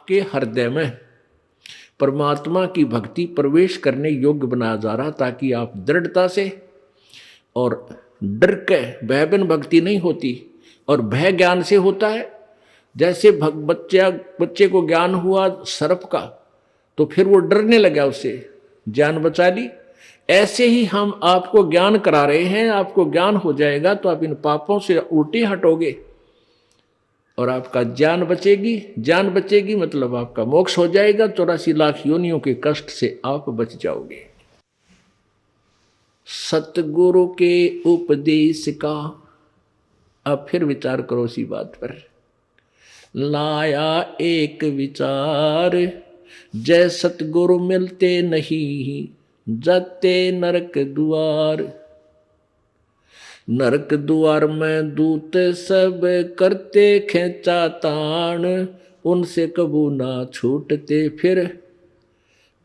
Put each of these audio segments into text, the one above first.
आपके हृदय में परमात्मा की भक्ति प्रवेश करने योग्य बनाया जा रहा, ताकि आप दृढ़ता से, और डर के भय बिन भक्ति नहीं होती, और भय ज्ञान से होता है। जैसे बच्चे को ज्ञान हुआ सर्प का, तो फिर वो डरने लगा, उससे जान बचा ली। ऐसे ही हम आपको ज्ञान करा रहे हैं, आपको ज्ञान हो जाएगा तो आप इन पापों से उल्टे हटोगे और आपका जान बचेगी। जान बचेगी मतलब आपका मोक्ष हो जाएगा, 84 लाख योनियों के कष्ट से आप बच जाओगे। सतगुरु के उपदेश का, अब फिर विचार करो इसी बात पर। लाया एक विचार, जय सतगुरु मिलते नहीं, जाते नरक द्वार। नरक द्वार में दूत सब करते खेचा तान, उनसे कबू ना छूटते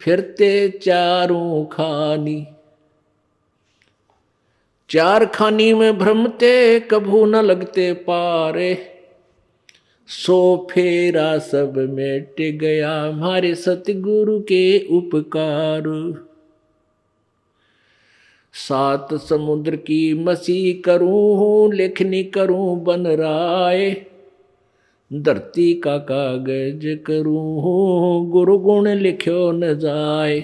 फिरते चारों खानी। चार खानी में भ्रमते कबू न लगते पारे, सो फेरा सब मिट गया हमारे सतगुरु के उपकार। सात समुद्र की मसी करूं, लेखनी करूं बन राय, धरती का कागज करूं, गुरु गुण लिख्यो न जाए।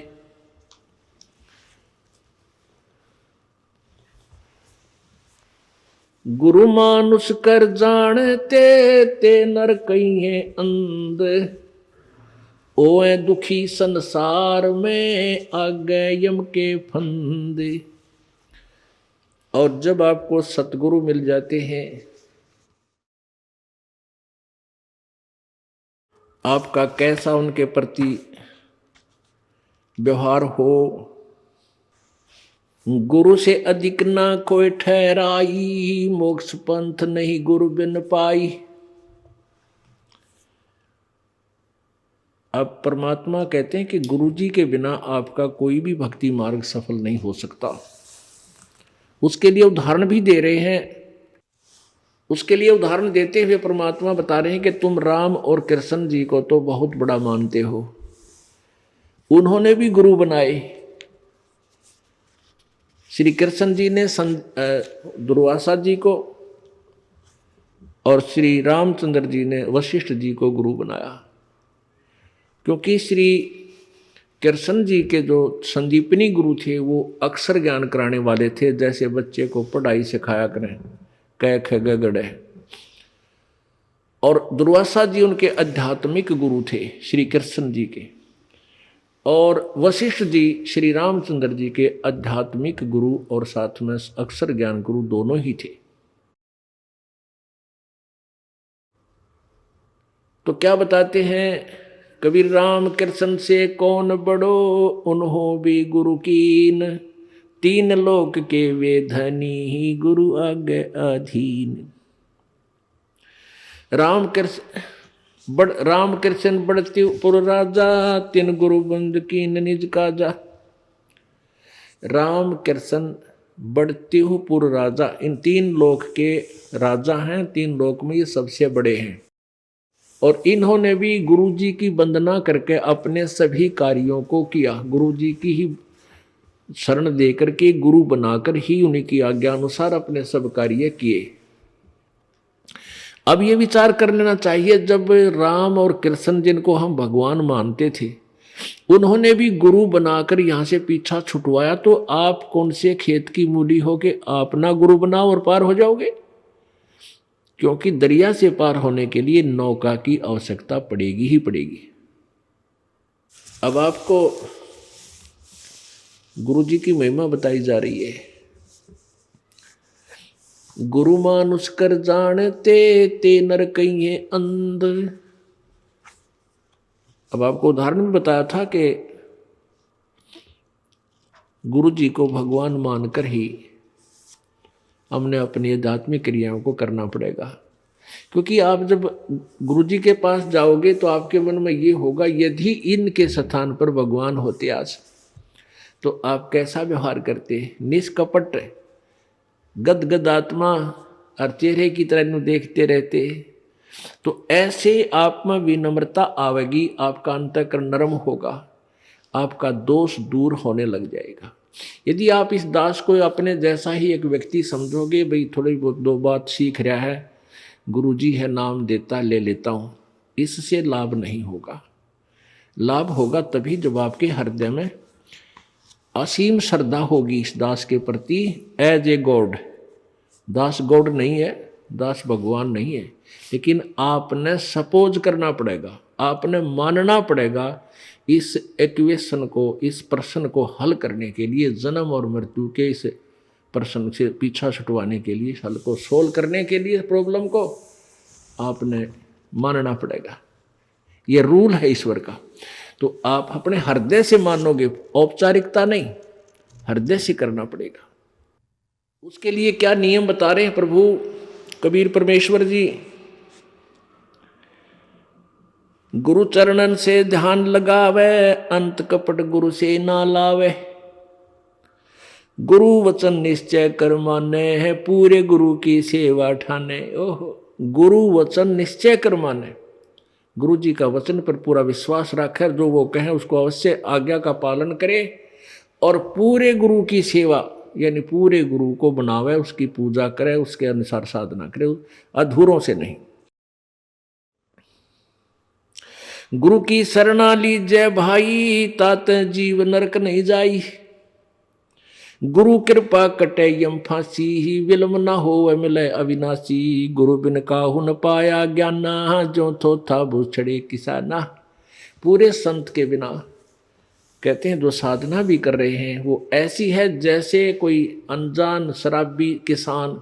गुरु मानुष कर जानते ते नर कहिए अंध, ओए दुखी संसार में आगे यम के फंदे। और जब आपको सतगुरु मिल जाते हैं, आपका कैसा उनके प्रति व्यवहार हो, गुरु से अधिक ना कोई ठहराई, मोक्ष पंथ नहीं गुरु बिन पाई। अब परमात्मा कहते हैं कि गुरु जी के बिना आपका कोई भी भक्ति मार्ग सफल नहीं हो सकता। उसके लिए उदाहरण भी दे रहे हैं। उसके लिए उदाहरण देते हुए परमात्मा बता रहे हैं कि तुम राम और कृष्ण जी को तो बहुत बड़ा मानते हो, उन्होंने भी गुरु बनाए। श्री कृष्ण जी ने दुर्वासा जी को, और श्री रामचंद्र जी ने वशिष्ठ जी को गुरु बनाया। क्योंकि श्री कृष्ण जी के जो संदीपनी गुरु थे वो अक्षर ज्ञान कराने वाले थे, जैसे बच्चे को पढ़ाई सिखाया करें, क ख ग घ ङ। और दुर्वासा जी उनके आध्यात्मिक गुरु थे श्री कृष्ण जी के, और वशिष्ठ जी श्री रामचंद्र जी के आध्यात्मिक गुरु और साथ में अक्षर ज्ञान गुरु दोनों ही थे। तो क्या बताते हैं कबीर, राम कृष्ण से कौन बड़ो, उन्हों भी गुरु कीन, तीन लोक के वे धनी, गुरु आगे अधीन। राम कृष्ण बढ़ती पुर राजा, तीन गुरु बंद कीन निज काजा। राम कृष्ण बढ़ती पुर राजा, इन तीन लोक के राजा हैं, तीन लोक में ये सबसे बड़े हैं। और इन्होंने भी गुरु जी की वंदना करके अपने सभी कार्यों को किया, गुरु जी की ही शरण देकर के गुरु बनाकर ही उन्हीं की आज्ञा अनुसार अपने सब कार्य किए। अब ये विचार कर लेना चाहिए, जब राम और कृष्ण जिनको हम भगवान मानते थे, उन्होंने भी गुरु बनाकर यहाँ से पीछा छुटवाया, तो आप कौन से खेत की मूली हो के आप ना गुरु बनाओ और पार हो जाओगे? क्योंकि दरिया से पार होने के लिए नौका की आवश्यकता पड़ेगी ही पड़ेगी। अब आपको गुरु जी की महिमा बताई जा रही है। गुरु मानुष कर जानते ते नर कहिए अंध। अब आपको उदाहरण में बताया था कि गुरु जी को भगवान मानकर ही हमने अपनी आध्यात्मिक क्रियाओं को करना पड़ेगा। क्योंकि आप जब गुरु जी के पास जाओगे तो आपके मन में ये होगा, यदि इनके स्थान पर भगवान होते आज तो आप कैसा व्यवहार करते? निष्कपट गदगद आत्मा और चेहरे की तरह देखते रहते, तो ऐसे आप में विनम्रता आवेगी, आपका अंतःकरण नरम होगा, आपका दोष दूर होने लग जाएगा। यदि आप इस दास को अपने जैसा ही एक व्यक्ति समझोगे, भाई थोड़ी बहुत दो बात सीख रहा है, गुरुजी है नाम देता ले लेता हूँ, इससे लाभ नहीं होगा। लाभ होगा तभी जब आपके हृदय में असीम श्रद्धा होगी इस दास के प्रति, एज ए गॉड। दास गॉड नहीं है, दास भगवान नहीं है, लेकिन आपने सपोज करना पड़ेगा, आपने मानना पड़ेगा इस इक्वेशन को, इस प्रश्न को हल करने के लिए, जन्म और मृत्यु के इस प्रश्न से पीछा छुटवाने के लिए, हल को सोल्व करने के लिए, प्रॉब्लम को आपने मानना पड़ेगा। ये रूल है ईश्वर का। तो आप अपने हृदय से मानोगे, औपचारिकता नहीं, हृदय से करना पड़ेगा। उसके लिए क्या नियम बता रहे हैं प्रभु कबीर परमेश्वर जी? गुरु चरणन से ध्यान लगावे, अंत कपट गुरु से ना लावे। गुरु वचन निश्चय कर माने है, पूरे गुरु की सेवा ठाने। ओहो, गुरु वचन निश्चय कर माने, गुरु जी का वचन पर पूरा विश्वास रखे, जो वो कहें उसको अवश्य आज्ञा का पालन करे, और पूरे गुरु की सेवा यानी पूरे गुरु को बनावे, उसकी पूजा करे, उसके अनुसार साधना करे, अधूरों से नहीं। गुरु की शरणा लीजय भाई, तात जीव नरक नहीं जाई। गुरु कृपा कटे यम फांसी, विलम न हो मिले अविनाशी। गुरु बिन काहू न पाया ज्ञाना, जो थोथा भूछड़े किसाना। पूरे संत के बिना, कहते हैं जो साधना भी कर रहे हैं वो ऐसी है जैसे कोई अनजान शराबी किसान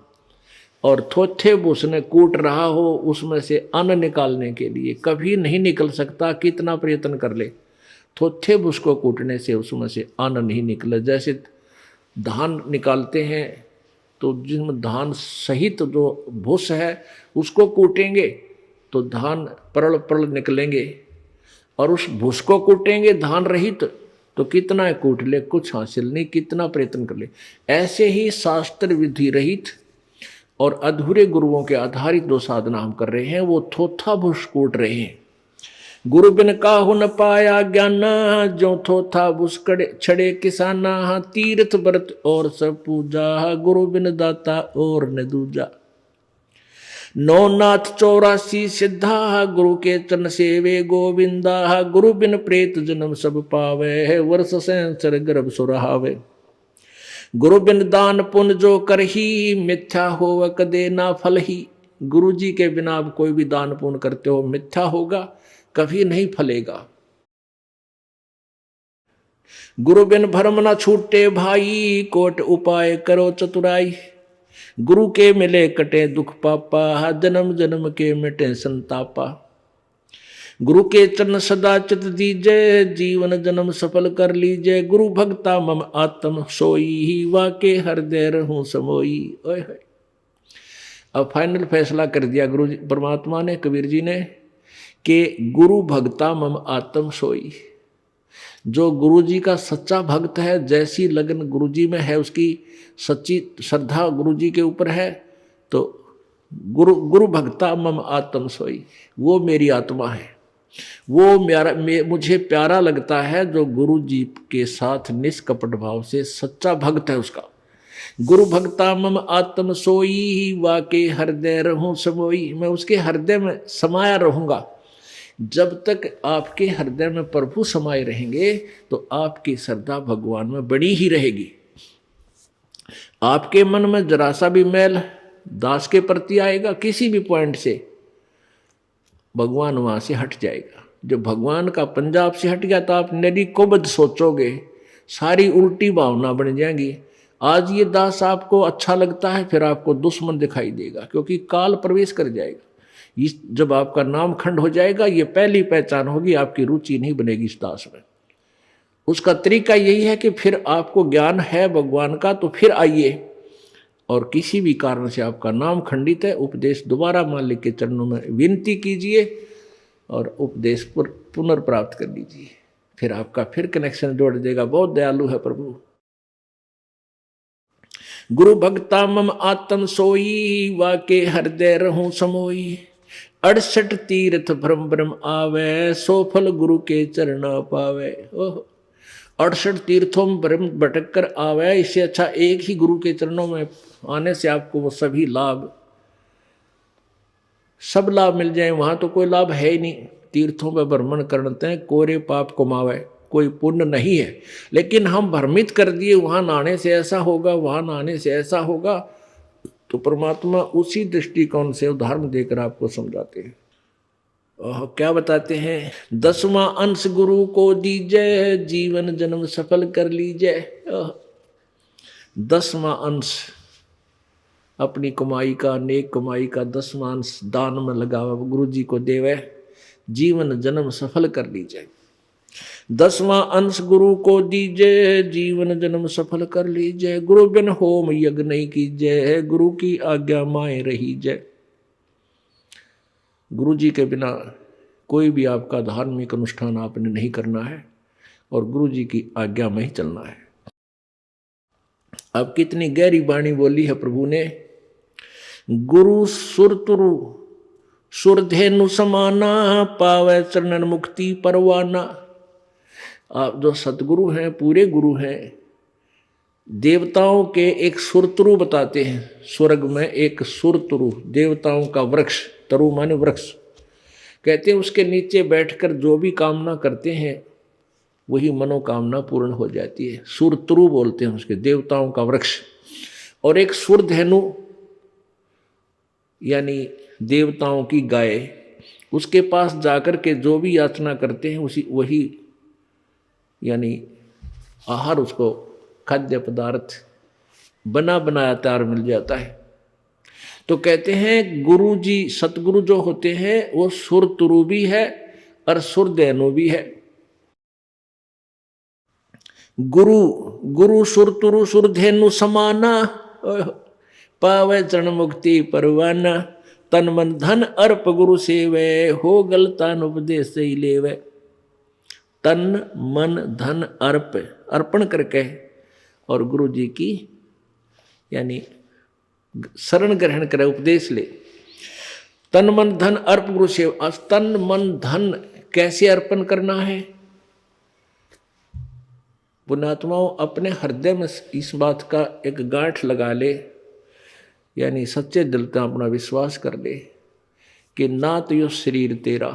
और थोथे भूसने कूट रहा हो, उसमें से अन्न निकालने के लिए कभी नहीं निकल सकता, कितना प्रयत्न कर ले, थोथे भूस को कूटने से उसमें से अन्न नहीं निकले। जैसे धान निकालते हैं तो जिसमें धान सहित जो भूस है उसको कूटेंगे तो धान परल परल निकलेंगे, और उस भूस को कूटेंगे धान रहित तो कितना कूट ले, कुछ हासिल नहीं, कितना प्रयत्न कर ले। ऐसे ही शास्त्र विधि रहित और अधूरे गुरुओं के आधारित जो साधना हम कर रहे हैं वो थोथा भूस कूट रहे हैं। गुरु बिन काहू न पाया ज्ञाना, जो थोथा भूस छड़े किसाना। तीर्थ व्रत और सब पूजा, गुरु बिन दाता और न दूजा। नौनाथ 84 सिद्धा, गुरु के चरण सेवे गोविंदा। गुरु बिन प्रेत जन्म सब पावे, वर्ष संसर गर्भ सुरहावे। गुरु बिन दान पुण्य जो करही, मिथ्या होव कदे ना फल ही। गुरु जी के बिना आप कोई भी दान पुण्य करते हो मिथ्या होगा, कभी नहीं फलेगा। गुरु बिन भरम न छूटे भाई, कोट उपाय करो चतुराई। गुरु के मिले कटे दुख पापा, जन्म जन्म के मिटे संतापा। गुरु के चरण सदा चित दीजय, जीवन जन्म सफल कर लीजय। गुरु भक्ता मम आत्म सोई, वाके हृदय रहूं समोई। ओए होए, अब फाइनल फैसला कर दिया गुरु जी परमात्मा ने, कबीर जी ने, कि गुरु भक्ता मम आत्म सोई। जो गुरु जी का सच्चा भक्त है, जैसी लगन गुरु जी में है, उसकी सच्ची श्रद्धा गुरु जी के ऊपर है, तो गुरु भक्ता मम आत्म सोई, वो मेरी आत्मा है, वो मुझे प्यारा लगता है जो गुरु जी के साथ निष्कपट भाव से सच्चा भक्त है उसका। गुरु भक्ता मम आत्म सोई, वाके हृदय रहूं समोई। मैं उसके हृदय में समाया रहूंगा। जब तक आपके हृदय में प्रभु समाये रहेंगे तो आपकी श्रद्धा भगवान में बनी ही रहेगी। आपके मन में जरा सा भी मैल दास के प्रति आएगा किसी भी पॉइंट से, भगवान वहां से हट जाएगा। जब भगवान का पंजाब से हट गया तो आप नदी कोबद सोचोगे, सारी उल्टी भावना बन जाएंगी। आज ये दास आपको अच्छा लगता है, फिर आपको दुश्मन दिखाई देगा, क्योंकि काल प्रवेश कर जाएगा। जब आपका नाम खंड हो जाएगा, ये पहली पहचान होगी, आपकी रुचि नहीं बनेगी इस दास में। उसका तरीका यही है कि फिर आपको ज्ञान है भगवान का तो फिर आइए, और किसी भी कारण से आपका नाम खंडित है, उपदेश दोबारा मालिक के चरणों में विनती कीजिए और उपदेश पुनर्प्राप्त कर लीजिए, फिर आपका फिर कनेक्शन जोड़ देगा। बहुत दयालु है प्रभु। गुरु भक्ता मम आत्म सोई, वाके हृदय रहूं समोई। 68 तीर्थ भ्रम भ्रम आवे, सो फल गुरु के चरण पावे। ओह, 68 तीर्थों में भ्रम भटक कर आवे, इससे अच्छा एक ही गुरु के चरणों में आने से आपको वो सभी लाभ, सब लाभ मिल जाए। वहां तो कोई लाभ है ही नहीं। तीर्थों पर भ्रमण करते हैं, कोरे पाप कमावे, कोई पुण्य नहीं है। लेकिन हम भ्रमित कर दिए, वहां नहाने से ऐसा होगा, वहां नहाने से ऐसा होगा। तो परमात्मा उसी दृष्टिकोण से उदाहरण देकर आपको समझाते हैं। क्या बताते हैं? 10वां अंश गुरु को दीजिए, जीवन जन्म सफल कर लीजिए। 10वां अंश अपनी कमाई का, नेक कमाई का 10वां अंश दान में लगावा, गुरु जी को देवे, जीवन जन्म सफल कर लीजिए। 10वां अंश गुरु को दीजिए, जीवन जन्म सफल कर लीजिए। गुरु बिन होम यज्ञ नहीं कीजिए, गुरु की आज्ञा माए रहीजे। गुरु जी के बिना कोई भी आपका धार्मिक अनुष्ठान आपने नहीं करना है और गुरु जी की आज्ञा में ही चलना है। अब कितनी गहरी वाणी बोली है प्रभु ने। गुरु सुरतुरु सुरधेनु समाना, पावे चरणन मुक्ति परवाना। आप जो सतगुरु हैं, पूरे गुरु हैं, देवताओं के एक सुरतरु बताते हैं। स्वर्ग में एक सुरतरु, देवताओं का वृक्ष, तरु माने वृक्ष, कहते हैं उसके नीचे बैठकर जो भी कामना करते हैं वही मनोकामना पूर्ण हो जाती है। सुरतरु बोलते हैं उसके, देवताओं का वृक्ष। और एक सुरधेनु यानी देवताओं की गाय, उसके पास जाकर के जो भी याचना करते हैं उसी वही यानी आहार, उसको खाद्य पदार्थ बना बनाया तैयार मिल जाता है। तो कहते हैं गुरु जी, सतगुरु जो होते हैं वो सुरतुरु भी है और सुरधेनु भी है। गुरु गुरु सुरतुरु सुरधेनु समाना, पावे चरण मुक्ति परवाना। तन मन धन अर्प गुरु सेवे, हो गलतान उपदेश ही लेवे। तन मन धन अर्प, अर्पण करके और गुरु जी की यानी शरण ग्रहण करे, उपदेश ले। तन मन धन अर्प गुरु सेवा। तन मन धन कैसे अर्पण करना है? पुण्यात्माओं, अपने हृदय में इस बात का एक गांठ लगा ले, यानी सच्चे दिल से अपना विश्वास कर ले कि ना तो यो शरीर तेरा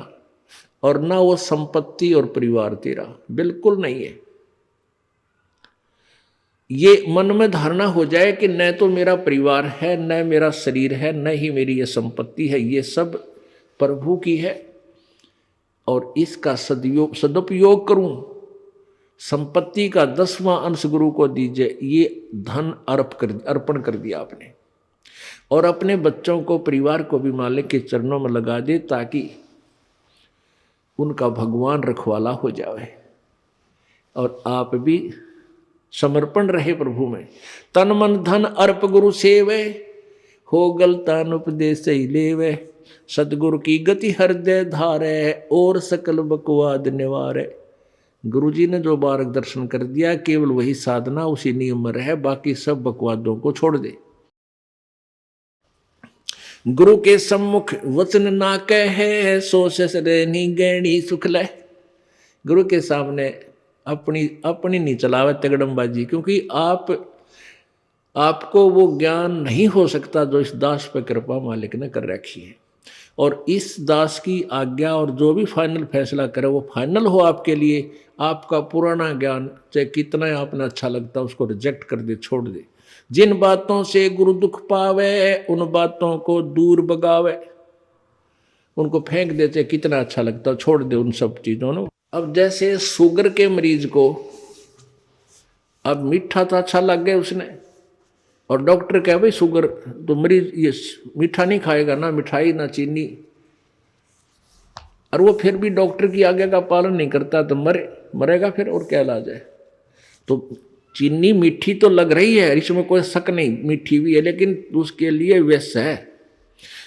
और ना वो संपत्ति और परिवार तेरा, बिल्कुल नहीं है। ये मन में धारणा हो जाए कि न तो मेरा परिवार है, न मेरा शरीर है, न ही मेरी ये संपत्ति है, ये सब प्रभु की है और इसका सदुपयोग करूं। संपत्ति का 10वां अंश गुरु को दीजिए, ये धन अर्पण कर दिया आपने। और अपने बच्चों को, परिवार को भी मालिक के चरणों में लगा दे ताकि उनका भगवान रखवाला हो जाए और आप भी समर्पण रहे प्रभु में। तन मन धन अर्प गुरु सेवे, हो गलतान उपदेश ही लेवे। सतगुरु की गति हृदय धारे, और सकल बकवाद निवारे। गुरु जी ने जो मार्गदर्शन कर दिया, केवल वही साधना, उसी नियम में रहे, बाकी सब बकवादों को छोड़ दे। गुरु के सम्मुख वचन ना कहे, सो ससरेनी गैणी सुख ले। गुरु के सामने अपनी नहीं चलावे तगड़मबाजी, क्योंकि आपको वो ज्ञान नहीं हो सकता जो इस दास पर कृपा मालिक ने कर रखी है। और इस दास की आज्ञा और जो भी फाइनल फैसला करे वो फाइनल हो आपके लिए। आपका पुराना ज्ञान चाहे कितना आपने अच्छा लगता उसको रिजेक्ट कर दे, छोड़ दे। जिन बातों से गुरु दुख पावे, उन बातों को दूर भगावे। उनको फेंक देते, कितना अच्छा लगता, छोड़ दे उन सब चीजों को। अब जैसे शुगर के मरीज को अब मीठा तो अच्छा लग गया उसने, और डॉक्टर कहे भाई शुगर तो मरीज ये मीठा नहीं खाएगा, ना मिठाई ना चीनी, और वो फिर भी डॉक्टर की आज्ञा का पालन नहीं करता तो मरेगा फिर, और क्या इलाज है। तो चीनी मीठी तो लग रही है, इसमें कोई शक नहीं, मीठी भी है, लेकिन उसके लिए विष है।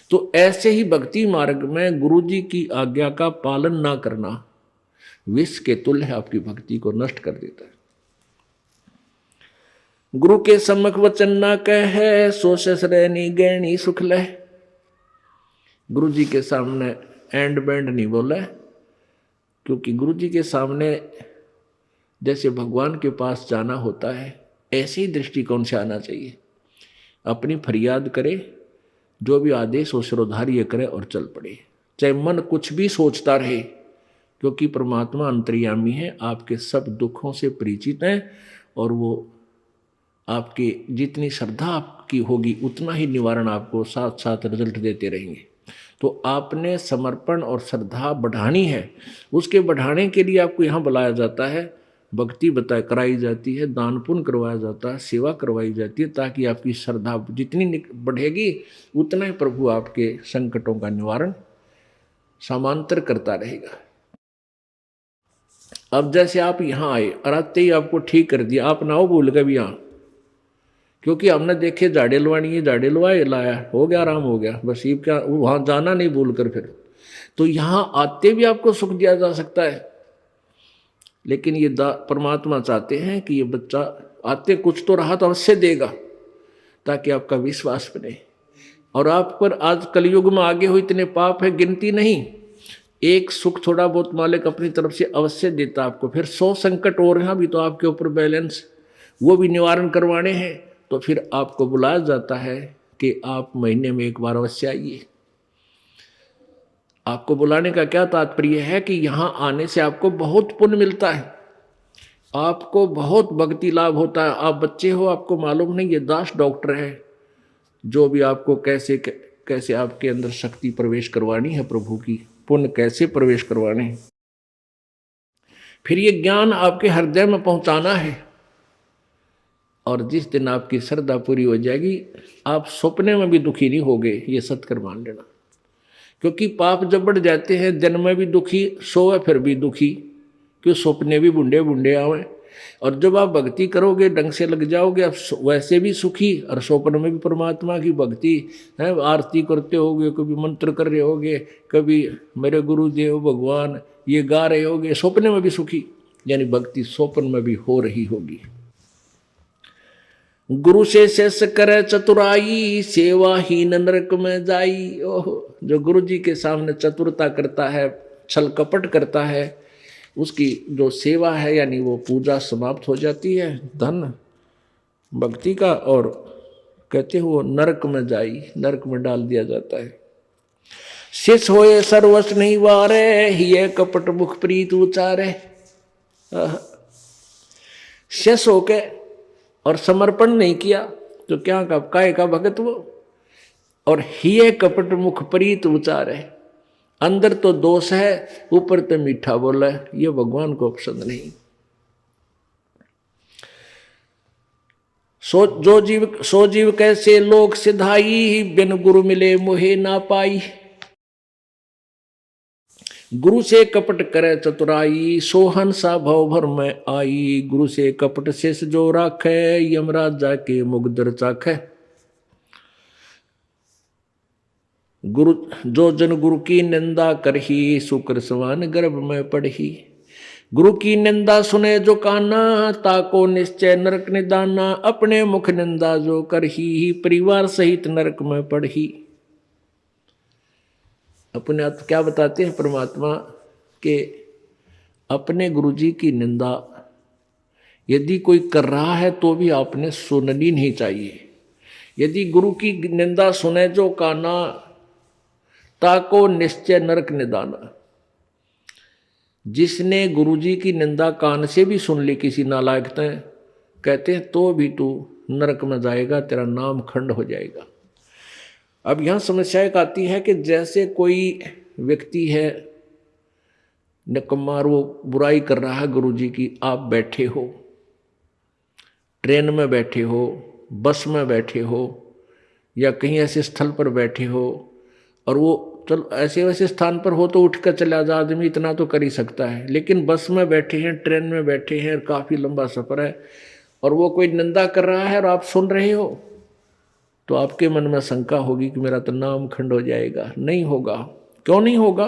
तो ऐसे ही भक्ति मार्ग में गुरु जी की आज्ञा का पालन ना करना विष के तुल्य है, आपकी भक्ति को नष्ट कर देता है। गुरु के सम्मुख वचन ना कहे, सो ससरैनी गैणी सुख लह। गुरु जी के सामने एंड बैंड नहीं बोला, क्योंकि गुरु जी के सामने जैसे भगवान के पास जाना होता है ऐसे ही दृष्टिकोण से आना चाहिए। अपनी फरियाद करे, जो भी आदेश हो सिरोधार्य करे और चल पड़े, चाहे मन कुछ भी सोचता रहे, क्योंकि परमात्मा अंतर्यामी है, आपके सब दुखों से परिचित है और वो आपके जितनी श्रद्धा आपकी होगी उतना ही निवारण आपको साथ साथ रिजल्ट देते रहेंगे। तो आपने समर्पण और श्रद्धा बढ़ानी है, उसके बढ़ाने के लिए आपको यहाँ बुलाया जाता है, भक्ति कराई जाती है, दान पुण्य करवाया जाता है, सेवा करवाई जाती है, ताकि आपकी श्रद्धा जितनी बढ़ेगी उतना ही प्रभु आपके संकटों का निवारण समांतर करता रहेगा। अब जैसे आप यहाँ आए और आते ही आपको ठीक कर दिया, आप ना हो भूल गए भी यहाँ, क्योंकि हमने देखे झाड़े लवानी है, झाड़े लवाए लाया, हो गया, आराम हो गया, बस ये क्या वहाँ जाना नहीं भूल कर फिर। तो यहाँ आते भी आपको सुख दिया जा सकता है, लेकिन ये परमात्मा चाहते हैं कि ये बच्चा आते कुछ तो राहत अवश्य देगा, ताकि आपका विश्वास बने। और आप पर आज कलयुग में आगे हो इतने पाप है गिनती नहीं, एक सुख थोड़ा बहुत मालिक अपनी तरफ से अवश्य देता आपको, फिर 100 संकट और हैं अभी तो आपके ऊपर बैलेंस, वो भी निवारण करवाने हैं। तो फिर आपको बुलाया जाता है कि आप महीने में एक बार अवश्य आइए। आपको बुलाने का क्या तात्पर्य है कि यहाँ आने से आपको बहुत पुण्य मिलता है, आपको बहुत भक्ति लाभ होता है। आप बच्चे हो, आपको मालूम नहीं, ये दास डॉक्टर है जो भी आपको कैसे कैसे आपके अंदर शक्ति प्रवेश करवानी है, प्रभु की पुण्य कैसे प्रवेश करवाने हैं, फिर ये ज्ञान आपके हृदय में पहुंचाना है। और जिस दिन आपकी श्रद्धा पूरी हो जाएगी, आप सपने में भी दुखी नहीं होगे, ये सत्कर मान लेना। क्योंकि पाप जब बढ़ जाते हैं, दिन में भी दुखी, सोए फिर भी दुखी, क्यों सपने भी बुंडे बुंडे आवे। और जब आप भक्ति करोगे, ढंग से लग जाओगे, आप वैसे भी सुखी और स्वप्न में भी परमात्मा की भक्ति है, आरती करते होगे, कभी मंत्र कर रहे होगे, कभी मेरे गुरुदेव भगवान ये गा रहे होगे, स्वप्न में भी सुखी, यानी भक्ति स्वप्न में भी हो रही होगी। गुरु से शेष करे चतुराई, सेवाहीन नरक में जाई। ओहो, जो गुरु जी के सामने चतुरता करता है, छल कपट करता है, उसकी जो सेवा है यानी वो पूजा समाप्त हो जाती है, धन भक्ति का, और कहते हो नरक में जाई, नरक में डाल दिया जाता है। शिष होए सर्वस्व नहीं वारे, ये कपट मुख प्रीत उचारे। शेष होके और समर्पण नहीं किया तो क्या काय का भगत वो, और हिये कपट मुख प्रीत उचारे, अंदर तो दोष है, ऊपर तो मीठा बोला है, ये भगवान को पसंद नहीं। सो जीव कैसे लोक सिधाई, बिन गुरु मिले मोहे ना पाई। गुरु से कपट करे चतुराई, सोहन सा भव भर में आई। गुरु से कपट शेष जो राखे, यमराज जाके मुगदर चाखे। गुरु जो जन गुरु की निंदा करही, शुक्र समान गर्भ में पढ़ही। गुरु की निंदा सुने जो काना, ताको निश्चय नरक निदाना। अपने मुख निंदा जो करही, परिवार सहित नरक में पढ़ही। अपने आप क्या बताते हैं परमात्मा के, अपने गुरुजी की निंदा यदि कोई कर रहा है तो भी आपने सुननी नहीं चाहिए। यदि गुरु की निंदा सुने जो काना, ताको निश्चय नरक निदाना। जिसने गुरुजी की निंदा कान से भी सुन ली किसी नालायक ने, कहते हैं तो भी तू नरक में जाएगा, तेरा नाम खंड हो जाएगा। अब यहाँ समस्या एक आती है कि जैसे कोई व्यक्ति है निकम्मा, वो बुराई कर रहा है गुरुजी की, आप बैठे हो, ट्रेन में बैठे हो, बस में बैठे हो, या कहीं ऐसे स्थल पर बैठे हो, और वो चलो ऐसे वैसे स्थान पर हो तो उठ कर चला जा, आदमी इतना तो कर ही सकता है। लेकिन बस में बैठे हैं, ट्रेन में बैठे हैं, काफ़ी लंबा सफ़र है, और वो कोई निंदा कर रहा है और आप सुन रहे हो, तो आपके मन में शंका होगी कि मेरा तो नाम खंड हो जाएगा। नहीं होगा। क्यों नहीं होगा?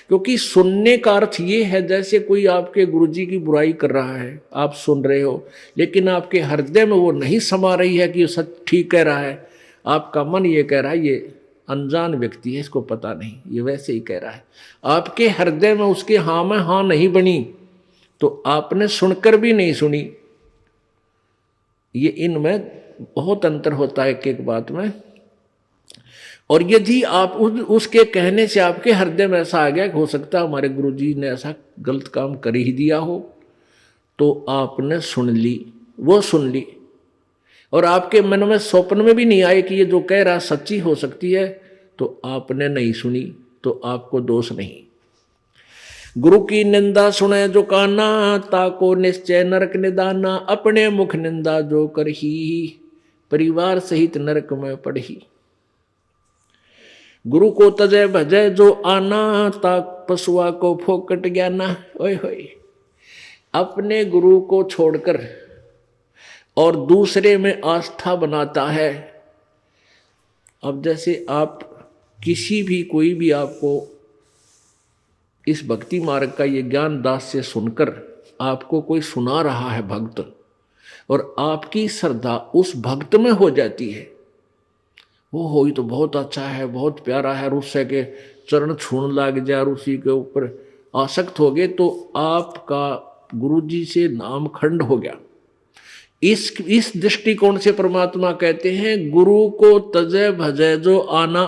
क्योंकि सुनने का अर्थ ये है, जैसे कोई आपके गुरुजी की बुराई कर रहा है, आप सुन रहे हो, लेकिन आपके हृदय में वो नहीं समा रही है कि सच ठीक कह रहा है। आपका मन ये कह रहा है ये अनजान व्यक्ति है, इसको पता नहीं, ये वैसे ही कह रहा है। आपके हृदय में उसके हाँ में हाँ नहीं बनी तो आपने सुनकर भी नहीं सुनी। ये इनमें बहुत अंतर होता है एक एक बात में। और यदि आप उसके कहने से आपके हृदय में ऐसा आ गया कि हो सकता है हमारे गुरुजी ने ऐसा गलत काम कर ही दिया हो, तो आपने सुन ली, वो सुन ली, और आपके मन में स्वप्न में भी नहीं आए कि ये जो कह रहा सच्ची हो सकती है, तो आपने नहीं सुनी, तो आपको दोष नहीं। गुरु की निंदा सुने जो काना, ताको निश्चय नरक निदाना। अपने मुख निंदा जो करही, परिवार सहित नरक में पड़ही। गुरु को तजय भजय जो आना, ताक पशुआ को फोकट ज्ञाना। ओए होए, अपने गुरु को छोड़कर और दूसरे में आस्था बनाता है। अब जैसे आप किसी भी कोई भी आपको इस भक्ति मार्ग का ये ज्ञान दास से सुनकर आपको कोई सुना रहा है भक्त, और आपकी श्रद्धा उस भक्त में हो जाती है, वो हो ही तो बहुत अच्छा है, बहुत प्यारा है, और उससे के चरण छूने लग जाए और उसी के ऊपर आसक्त हो गए, तो आपका गुरुजी से नाम खंड हो गया। इस दृष्टिकोण से परमात्मा कहते हैं गुरु को तजय भजय जो आना,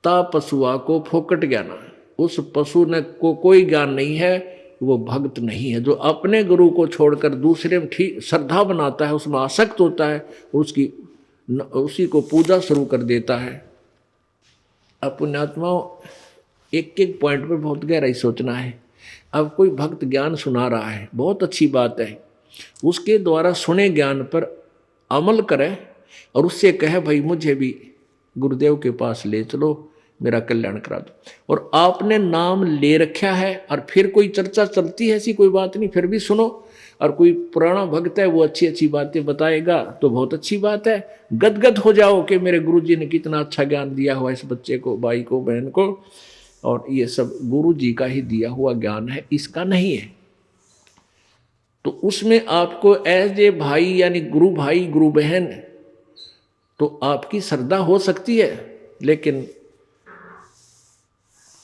ता पशुआ को फोकट ज्ञाना। उस पशु ने को कोई ज्ञान नहीं है, वो भक्त नहीं है। जो अपने गुरु को छोड़कर दूसरे में ठीक श्रद्धा बनाता है, उसमें आसक्त होता है, उसी को पूजा शुरू कर देता है। अब पुण्यात्माओं, एक एक पॉइंट पर बहुत गहराई सोचना है। अब कोई भक्त ज्ञान सुना रहा है, बहुत अच्छी बात है, उसके द्वारा सुने ज्ञान पर अमल करे और उससे कहे भाई मुझे भी गुरुदेव के पास ले चलो, मेरा कल्याण करा दो। और आपने नाम ले रखा है और फिर कोई चर्चा चलती है, ऐसी कोई बात नहीं, फिर भी सुनो। और कोई पुराना भक्त है, वो अच्छी अच्छी बातें बताएगा तो बहुत अच्छी बात है, गदगद हो जाओ कि मेरे गुरुजी ने कितना अच्छा ज्ञान दिया हुआ इस बच्चे को, भाई को, बहन को, और ये सब गुरुजी का ही दिया हुआ ज्ञान है, इसका नहीं है। तो उसमें आपको एज ए भाई यानी गुरु भाई गुरु बहन तो आपकी श्रद्धा हो सकती है, लेकिन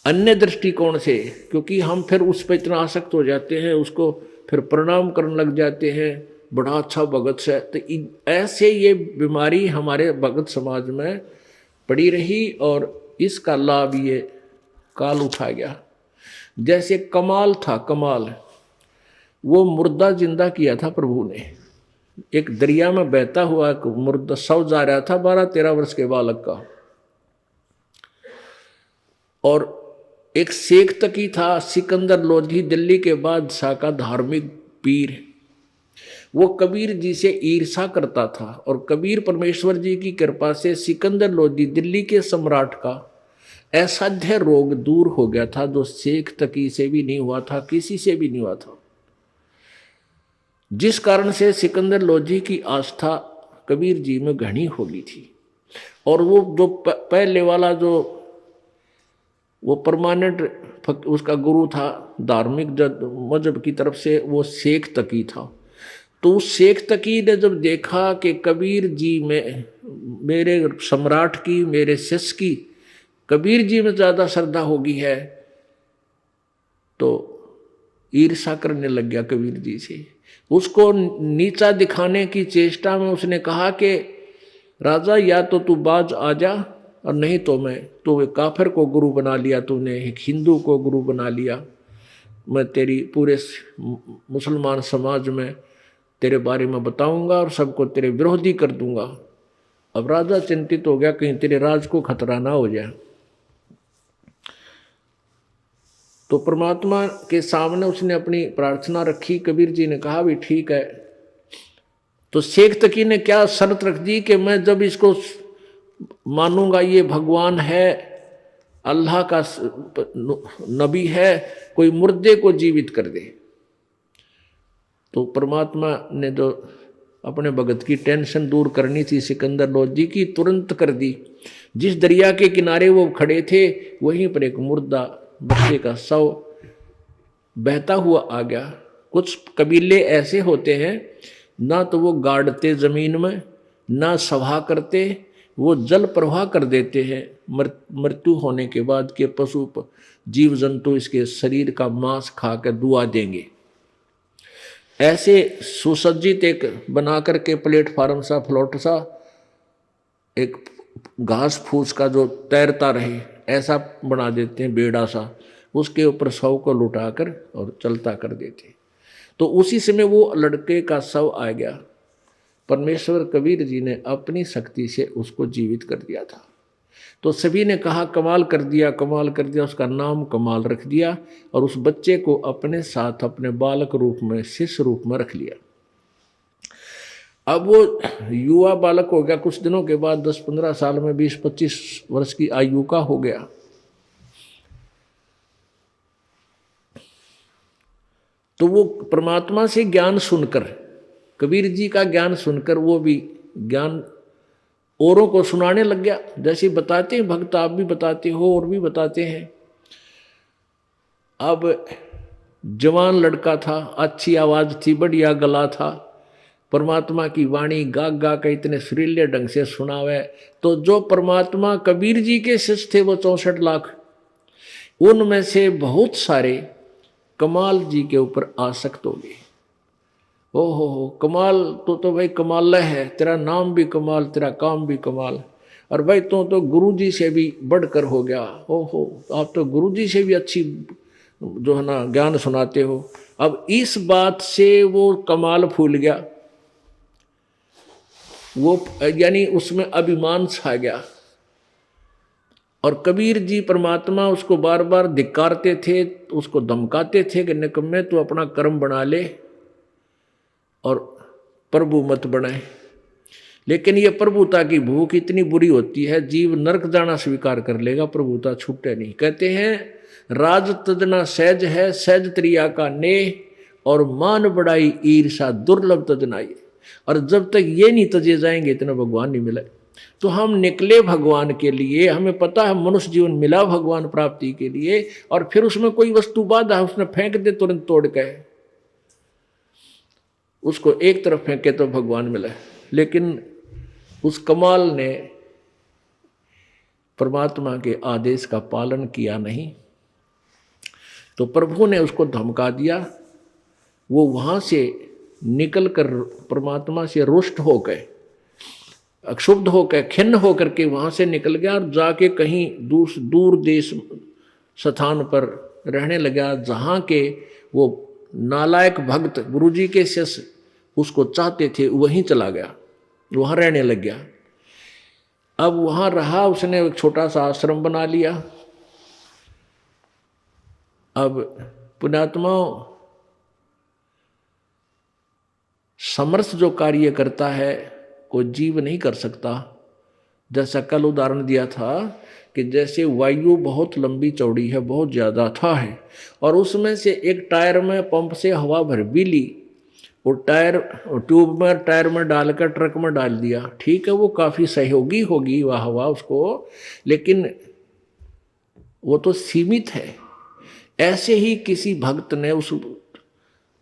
अन्य दृष्टिकोण से, क्योंकि हम फिर उस पर इतना आसक्त हो जाते हैं, उसको फिर प्रणाम करने लग जाते हैं, बड़ा अच्छा भगत से, तो ऐसे ये बीमारी हमारे भगत समाज में पड़ी रही और इसका लाभ ये काल उठा गया। जैसे कमाल था, कमाल वो मुर्दा जिंदा किया था प्रभु ने। एक दरिया में बहता हुआ एक मुर्दा शव जा रहा था 12-13 वर्ष के बालक का, और एक शेख तकी था सिकंदर लोधी, दिल्ली के बादशाह का धार्मिक पीर। वो कबीर जी से ईर्षा करता था, और कबीर परमेश्वर जी की कृपा से सिकंदर लोधी दिल्ली के सम्राट का असाध्य रोग दूर हो गया था, जो शेख तकी से भी नहीं हुआ था, किसी से भी नहीं हुआ था। जिस कारण से सिकंदर लोधी की आस्था कबीर जी में घनी हो गई थी। और वो जो पहले वाला जो वो परमानेंट उसका गुरु था धार्मिक मजहब की तरफ से, वो शेख तकी था। तो उस शेख तकी ने जब देखा कि कबीर जी में, मेरे सम्राट की, मेरे शिष्य की कबीर जी में ज़्यादा श्रद्धा होगी है, तो ईर्षा करने लग गया कबीर जी से। उसको नीचा दिखाने की चेष्टा में उसने कहा कि राजा या तो तू बाज आ जा, और नहीं तो मैं, तो एक काफिर को गुरु बना लिया तूने, एक हिंदू को गुरु बना लिया, मैं तेरी पूरे मुसलमान समाज में तेरे बारे में बताऊंगा और सबको तेरे विरोधी कर दूंगा। अब राजा चिंतित हो गया कहीं तेरे राज को खतरा ना हो जाए। तो परमात्मा के सामने उसने अपनी प्रार्थना रखी। कबीर जी ने कहा भी ठीक है। तो शेख तकी ने क्या शर्त रख दी कि मैं जब इसको मानूंगा ये भगवान है, अल्लाह का नबी है, कोई मुर्दे को जीवित कर दे। तो परमात्मा ने जो अपने भगत की टेंशन दूर करनी थी सिकंदर लोधी की, तुरंत कर दी। जिस दरिया के किनारे वो खड़े थे वहीं पर एक मुर्दा बच्चे का शव बहता हुआ आ गया। कुछ कबीले ऐसे होते हैं, ना तो वो गाड़ते जमीन में, ना सभा करते, वो जल प्रवाह कर देते हैं मृत्यु होने के बाद के पशु जीव जंतु इसके शरीर का मांस खा कर दुआ देंगे। ऐसे सुसज्जित एक बना करके प्लेटफार्म सा फ्लोट सा एक घास फूस का जो तैरता रहे ऐसा बना देते हैं, बेड़ा सा, उसके ऊपर शव को लुटाकर और चलता कर देते। तो उसी समय वो लड़के का शव आ गया। परमेश्वर कबीर जी ने अपनी शक्ति से उसको जीवित कर दिया था। तो सभी ने कहा कमाल कर दिया, कमाल कर दिया, उसका नाम कमाल रख दिया और उस बच्चे को अपने साथ अपने बालक रूप में, शिष्य रूप में रख लिया। अब वो युवा बालक हो गया, कुछ दिनों के बाद 10-15 साल में 20-25 वर्ष की आयु का हो गया। तो वो परमात्मा से ज्ञान सुनकर, कबीर जी का ज्ञान सुनकर वो भी ज्ञान औरों को सुनाने लग गया। जैसे बताते हैं भक्त, आप भी बताते हो और भी बताते हैं। अब जवान लड़का था, अच्छी आवाज थी, बढ़िया गला था, परमात्मा की वाणी गा गा के इतने सुरीले ढंग से सुनावे। तो जो परमात्मा कबीर जी के शिष्य थे वो 64 लाख, उनमें से बहुत सारे कमाल जी के ऊपर आसक्त हो गए। ओहो कमाल तो भाई कमाल है, तेरा नाम भी कमाल, तेरा काम भी कमाल, और भाई तो गुरु जी से भी बढ़कर हो गया। ओहो आप तो गुरु जी से भी अच्छी जो है ना ज्ञान सुनाते हो। अब इस बात से वो कमाल फूल गया, वो यानी उसमें अभिमान छा गया। और कबीर जी परमात्मा उसको बार बार धिक्कारते थे, उसको धमकाते थे कि निकम्मे तू अपना कर्म बना ले और प्रभु मत बनाए। लेकिन ये प्रभुता की भूख इतनी बुरी होती है, जीव नरक जाना स्वीकार कर लेगा, प्रभुता छूटे नहीं। कहते हैं राज तजना सहज है, सहज त्रिया का नेह, और मान बढ़ाई ईर्षा दुर्लभ तजनाई। और जब तक ये नहीं तजे जाएंगे इतना भगवान नहीं मिले। तो हम निकले भगवान के लिए, हमें पता है मनुष्य जीवन मिला भगवान प्राप्ति के लिए, और फिर उसमें कोई वस्तु बाधा उसने फेंक दे तुरंत तोड़ के, उसको एक तरफ फेंके तो भगवान मिला। लेकिन उस कमाल ने परमात्मा के आदेश का पालन किया नहीं, तो प्रभु ने उसको धमका दिया। वो वहां से निकलकर परमात्मा से रुष्ट होकर, अक्षुब्ध होकर, खिन्न होकर के वहां से निकल गया और जाके कहीं दूर देश स्थान पर रहने लगा, जहां के वो नालायक भक्त गुरुजी के शिष्य उसको चाहते थे, वहीं चला गया, वहां रहने लग गया। अब वहां रहा, उसने एक छोटा सा आश्रम बना लिया। अब पुण्यात्मा समर्थ जो कार्य करता है कोई जीव नहीं कर सकता। जैसा कल उदाहरण दिया था कि जैसे वायु बहुत लंबी चौड़ी है, बहुत ज़्यादा था है, और उसमें से एक टायर में पंप से हवा भर भी ली, वो टायर ट्यूब में टायर में डालकर ट्रक में डाल दिया, ठीक है वो काफ़ी सहयोगी होगी वह हवा उसको, लेकिन वो तो सीमित है। ऐसे ही किसी भक्त ने, उस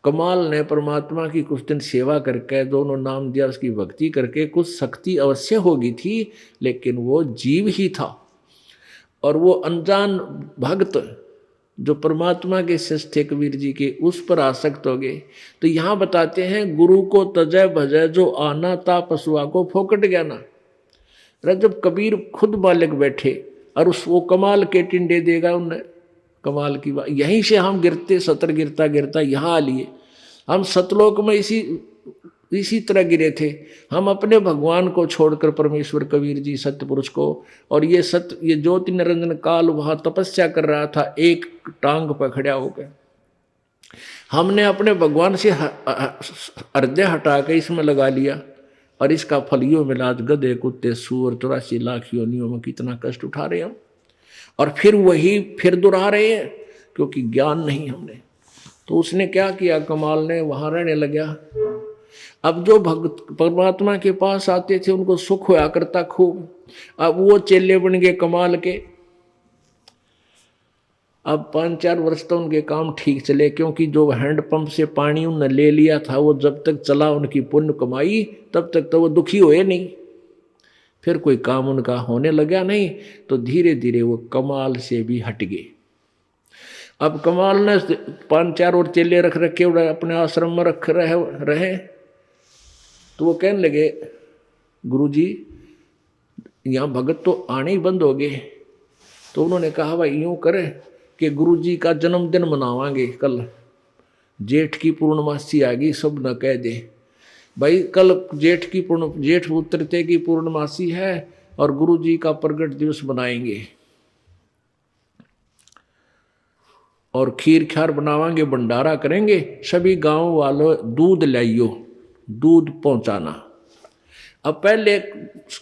कमाल ने परमात्मा की कुछ दिन सेवा करके, दोनों नाम दिया, उसकी भक्ति करके कुछ शक्ति अवश्य होगी थी, लेकिन वो जीव ही था। और वो अनजान भक्त जो परमात्मा के शिष्य थे कबीर जी के, उस पर आसक्त हो गए। तो यहाँ बताते हैं गुरु को तजय भजय जो आना ता पशुआ को फोकट गया ना। जब कबीर खुद बालक बैठे और उस वो कमाल के टिंडे देगा उन्हें, कमाल की बात। यहीं से हम गिरते, सतर गिरता गिरता यहाँ आ लिए। हम सतलोक में इसी तरह गिरे थे। हम अपने भगवान को छोड़कर परमेश्वर कबीर जी सत्य पुरुष को, और ये ज्योति निरंजन काल वहाँ तपस्या कर रहा था एक टांग पर खड़ा होकर। हमने अपने भगवान से हृदय हटा के इसमें लगा लिया, और इसका फल यो मिला। आज गधे कुत्ते सूअर 84 लाख योनियों में कितना कष्ट उठा रहे हम, और फिर वही फिर दोहरा रहे हैं, क्योंकि ज्ञान नहीं हमने। तो उसने क्या किया, कमाल ने वहां रहने लगा। अब जो भक्त परमात्मा के पास आते थे उनको सुख होया करता खूब। अब वो चेले बन गए कमाल के। अब 5-4 वर्ष तो उनके काम ठीक चले, क्योंकि जो हैंडपंप से पानी उन्होंने ले लिया था वो जब तक चला उनकी पुण्य कमाई, तब तक तो वो दुखी हुए नहीं। फिर कोई काम उनका होने लगा नहीं, तो धीरे धीरे वो कमाल से भी हट गए। अब कमाल ने 5-4 और चेले रख रखे अपने आश्रम में रख रहे। तो वो कहने लगे गुरुजी यहाँ भगत तो आने ही बंद हो गए। तो उन्होंने कहा भाई यूँ करे कि गुरुजी का जन्मदिन मनावांगे कल, जेठ की पूर्णमासी आ गई, सब न कह दे भाई कल जेठ उतरते की पूर्णमासी है और गुरुजी का प्रगट दिवस बनाएंगे और खीर ख्यार बनावांगे, भंडारा करेंगे, सभी गांव वालों दूध लाइयो, दूध पहुंचाना। अब पहले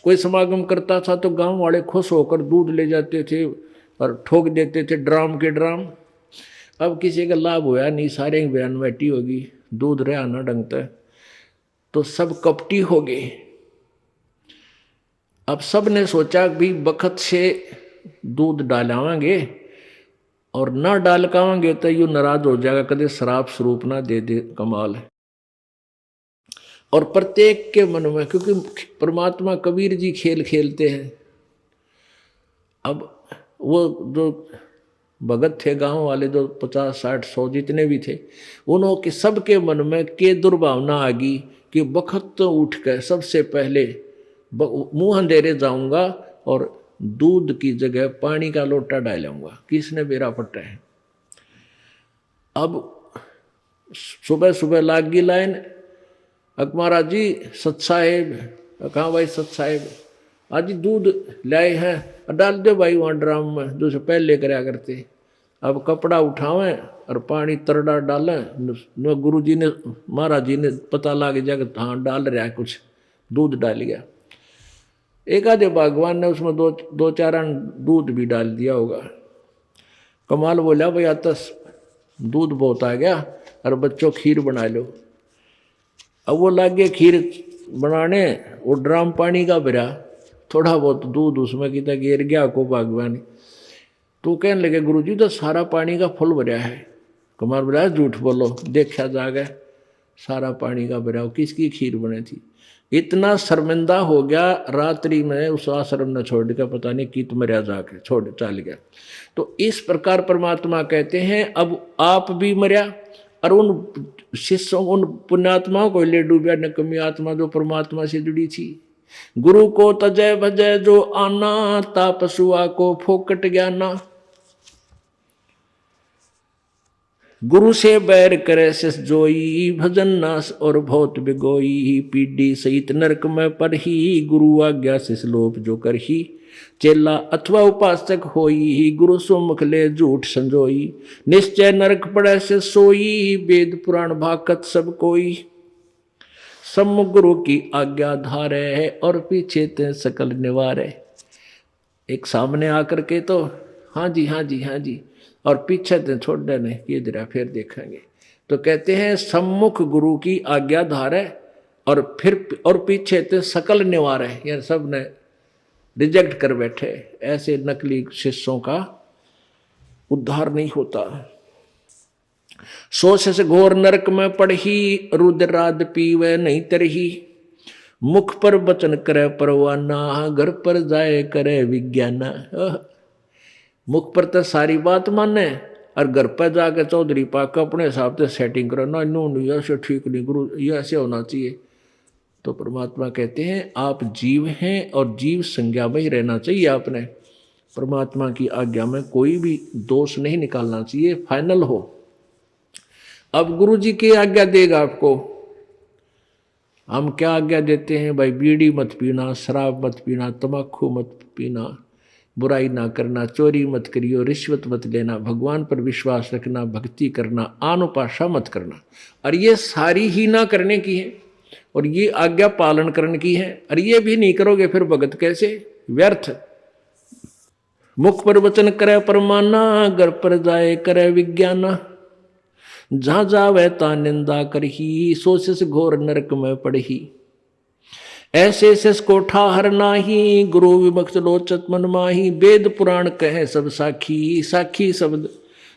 कोई समागम करता था तो गांव वाले खुश होकर दूध ले जाते थे और ठोक देते थे ड्राम के ड्राम। अब किसी का लाभ हुआ नहीं, सारे बयान बैठी होगी, दूध रहा ना ढंगता, तो सब कपटी हो गए। अब सब ने सोचा भी बखत से दूध डालावांगे और ना डाल कावांगे तो यू नाराज हो जाएगा, कदे शराब स्वरूप ना दे दे, कमाल है। और प्रत्येक के मन में, क्योंकि परमात्मा कबीर जी खेल खेलते हैं। अब वो जो भगत थे गांव वाले, जो 50-60-100 जितने भी थे, उन्होंने सबके मन में के दुर्भावना आ गई कि बखत तो उठ कर सबसे पहले मुंह अंधेरे जाऊंगा और दूध की जगह पानी का लोटा डालूंगा, किसने बेरा पट्टा है। अब सुबह सुबह लाग गई लाइन, अकमारा जी सत साहेब, कहाँ भाई सत साहेब, आज दूध लाए हैं, डाल दो भाई वहाँ ड्राम में जो से पहले कराया करते। अब कपड़ा उठावें और पानी तरड़ा डालें, गुरु जी ने महाराज जी ने पता लग जाएगा हाँ डाल रहा है कुछ, दूध डाल गया। एक आधे भगवान ने उसमें दो चार दूध भी डाल दिया होगा। कमाल बोला भाई आता दूध बहुत आ गया और बच्चों खीर बना लो। अब वो लागे खीर बनाने, वो ड्राम पानी का भरा, थोड़ा बहुत दूध उसमें कितना गिर गया को भगवान। तो कहने लगे गुरुजी तो सारा पानी का फुल भरा है। कमाल बोला झूठ बोलो, देखा जागे सारा पानी का भरा, किसकी खीर बनी थी। इतना शर्मिंदा हो गया, रात्रि में उस आश्रम ने छोड़ के पता नहीं कित मरिया जाके छोड़ चल गया। तो इस प्रकार परमात्मा कहते हैं अब आप भी मरिया और उन शिष्यों, उन पुण्यात्माओं को ले डूबिया, नकमी आत्मा जो परमात्मा से जुड़ी थी। गुरु को तजय भजय जो आना, तापसुआ को फोकट ज्ञाना। गुरु से बैर करे शिष जोई, भजन नास और बहुत बिगोई। पीढ़ी सहित नरक में पर ही, गुरु आज्ञा शिष लोप जो कर ही। चेला अथवा उपासक होई, गुरु सुमुख ले झूठ संजोई। निश्चय नरक पड़े से सोई, वेद पुराण भाकत सब कोई। सम्मुख गुरु की आज्ञा धारे, और पीछे ते सकल निवारे। एक सामने आकर के तो हाँ जी हाँ जी हाँ जी, और पीछे ते छोड़ देने ये जरा फिर देखेंगे। तो कहते हैं सम्मुख गुरु की आज्ञा धारे और पीछे ते सकल निवारे, यार सब ने रिजेक्ट कर बैठे। ऐसे नकली शिष्यों का उद्धार नहीं होता। सोच से घोर नरक में पड़ही, रुद्राद पीवे नहीं तरही। मुख पर वचन करे परवाना, घर पर जाए करे विज्ञाना। मुख पर तो सारी बात माने और घर पर जाकर चौधरी पाक अपने हिसाब से सेटिंग करो ना, नो ऐसे ठीक नहीं गुरु, ये ऐसे होना चाहिए। तो परमात्मा कहते हैं आप जीव हैं और जीव संज्ञा में ही रहना चाहिए। आपने परमात्मा की आज्ञा में कोई भी दोष नहीं निकालना चाहिए, फाइनल हो। अब गुरु जी की आज्ञा देगा आपको। हम क्या आज्ञा देते हैं भाई, बीड़ी मत पीना, शराब मत पीना, तम्बाकू मत पीना, बुराई ना करना, चोरी मत करियो, रिश्वत मत लेना, भगवान पर विश्वास रखना, भक्ति करना, आनुपाशा मत करना। और ये सारी ही ना करने की है और ये आज्ञा पालन करने की है। और ये भी नहीं करोगे फिर भगत कैसे, व्यर्थ। मुख पर वचन करे परमाना, घर पर जाए करे विज्ञाना। जहाँ जावे ता निंदा करही, सोच घोर नरक में पड़ही। ऐसे शेष को ठाहर नाही, गुरु विमुक्त लोचत मन माही। वेद पुराण कहे सब साखी, साखी शब्द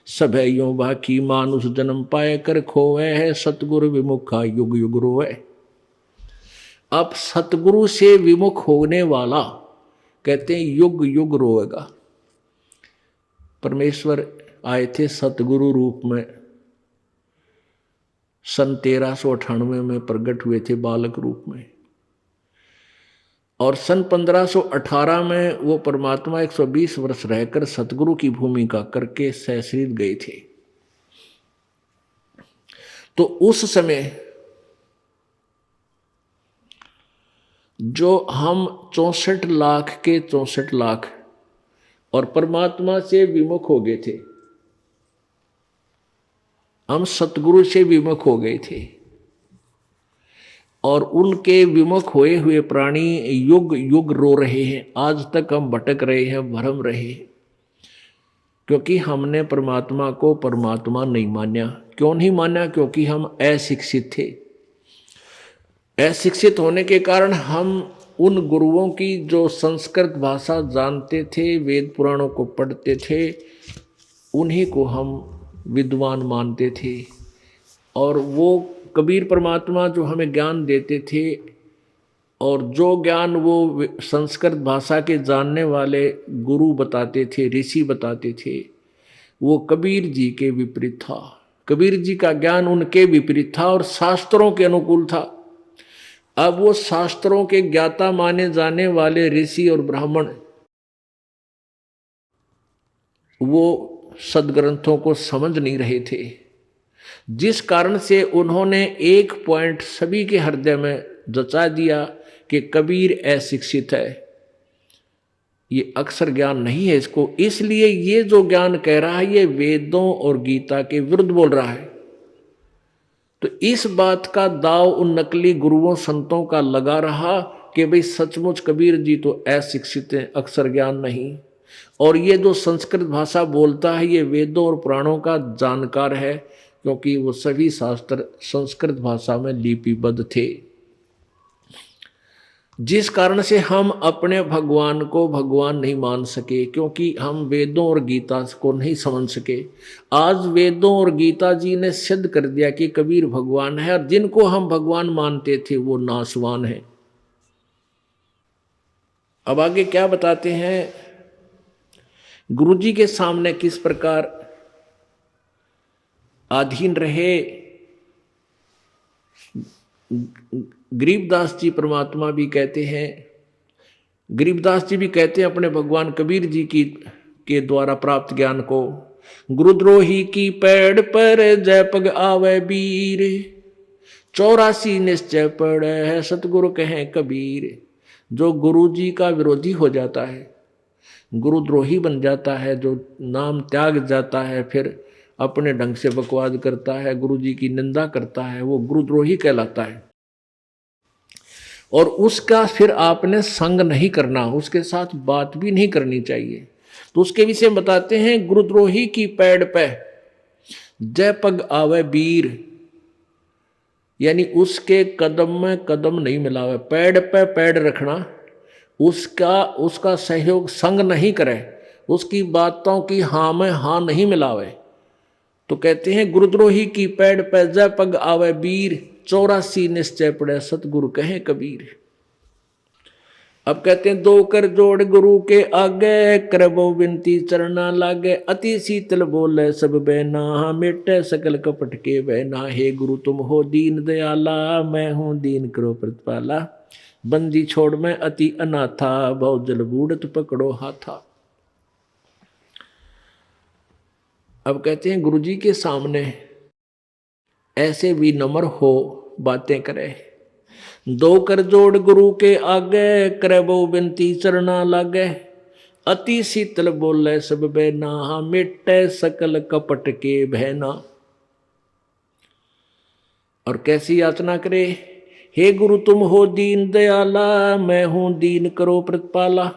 सब है यो बाकी। मानुष जन्म पाए कर खोवे है, सतगुरु विमुखा युग युग रोवे। अब सतगुरु से विमुख होने वाला कहते हैं युग युग रोएगा। परमेश्वर आए थे सतगुरु रूप में, सन 1398 में प्रकट हुए थे बालक रूप में, और सन 1518 में वो परमात्मा 120 वर्ष रहकर सतगुरु की भूमिका करके सशरीर गए थे। तो उस समय जो हम 64 लाख के 64 लाख और परमात्मा से विमुख हो गए थे, हम सतगुरु से विमुख हो गए थे, और उनके विमुख होए हुए प्राणी युग युग रो रहे हैं। आज तक हम भटक रहे हैं, भरम रहे हैं, क्योंकि हमने परमात्मा को परमात्मा नहीं माना। क्यों नहीं माना? क्योंकि हम अशिक्षित थे। अशिक्षित होने के कारण हम उन गुरुओं की जो संस्कृत भाषा जानते थे, वेद पुराणों को पढ़ते थे, उन्हीं को हम विद्वान मानते थे। और वो कबीर परमात्मा जो हमें ज्ञान देते थे, और जो ज्ञान वो संस्कृत भाषा के जानने वाले गुरु बताते थे, ऋषि बताते थे, वो कबीर जी के विपरीत था। कबीर जी का ज्ञान उनके विपरीत था और शास्त्रों के अनुकूल था। अब वो शास्त्रों के ज्ञाता माने जाने वाले ऋषि और ब्राह्मण वो सदग्रंथों को समझ नहीं रहे थे, जिस कारण से उन्होंने एक पॉइंट सभी के हृदय में जचा दिया कि कबीर अशिक्षित है, ये अक्षर ज्ञान नहीं है इसको, इसलिए ये जो ज्ञान कह रहा है ये वेदों और गीता के विरुद्ध बोल रहा है। तो इस बात का दाव उन नकली गुरुओं संतों का लगा रहा कि भाई सचमुच कबीर जी तो अशिक्षित हैं, अक्षर ज्ञान नहीं, और ये जो संस्कृत भाषा बोलता है ये वेदों और पुराणों का जानकार है, क्योंकि वो सभी शास्त्र संस्कृत भाषा में लिपिबद्ध थे। जिस कारण से हम अपने भगवान को भगवान नहीं मान सके, क्योंकि हम वेदों और गीता को नहीं समझ सके। आज वेदों और गीता जी ने सिद्ध कर दिया कि कबीर भगवान है, और जिनको हम भगवान मानते थे वो नाशवान है। अब आगे क्या बताते हैं, गुरु जी के सामने किस प्रकार अधीन रहे। गरीबदास जी परमात्मा भी कहते हैं, गरीबदास जी भी कहते हैं अपने भगवान कबीर जी की के द्वारा प्राप्त ज्ञान को, गुरुद्रोही की पैड़ पर जय पग आवे बीर, 84 निश्चय पड़ है सतगुरु कहें कबीर। जो गुरु जी का विरोधी हो जाता है, गुरुद्रोही बन जाता है, जो नाम त्याग जाता है, फिर अपने ढंग से बकवाद करता है, गुरु जी की निंदा करता है, वो गुरुद्रोही कहलाता है। और उसका फिर आपने संग नहीं करना, उसके साथ बात भी नहीं करनी चाहिए। तो उसके विषय में बताते हैं, गुरुद्रोही की पैड़ पे जय पग आवे बीर, यानी उसके कदम में कदम नहीं मिलावे, पैड़ पे पैड़ रखना, उसका सहयोग संग नहीं करे, उसकी बातों की हाँ में हाँ नहीं मिलावे। तो कहते हैं गुरुद्रोही की पैड़ पे जय पग आवे बीर, 84 निश्चय पड़े सतगुरु कहे कबीर। अब कहते हैं दो कर जोड़ गुरु के आगे, करबो विनती चरना लागे, अति शीतल बोले सब बहना, मिटे सकल कपट के बहना। हे गुरु तुम हो दीन दयाला, मैं हूं दीन करो प्रतिपाला, बंदी छोड़ मैं अति अनाथा, बहु जल बूढ़त पकड़ो हाथा। अब कहते हैं गुरु जी के सामने ऐसे भी नम्र हो, बातें करे। दो कर जोड़ गुरु के आगे, करे वो बिनती चरना लागे, अति शीतल बोले सब बहना, मिटे सकल कपट के बहना। और कैसी याचना करे, हे गुरु तुम हो दीन दयाला, मैं हूं दीन करो प्रतिपाला,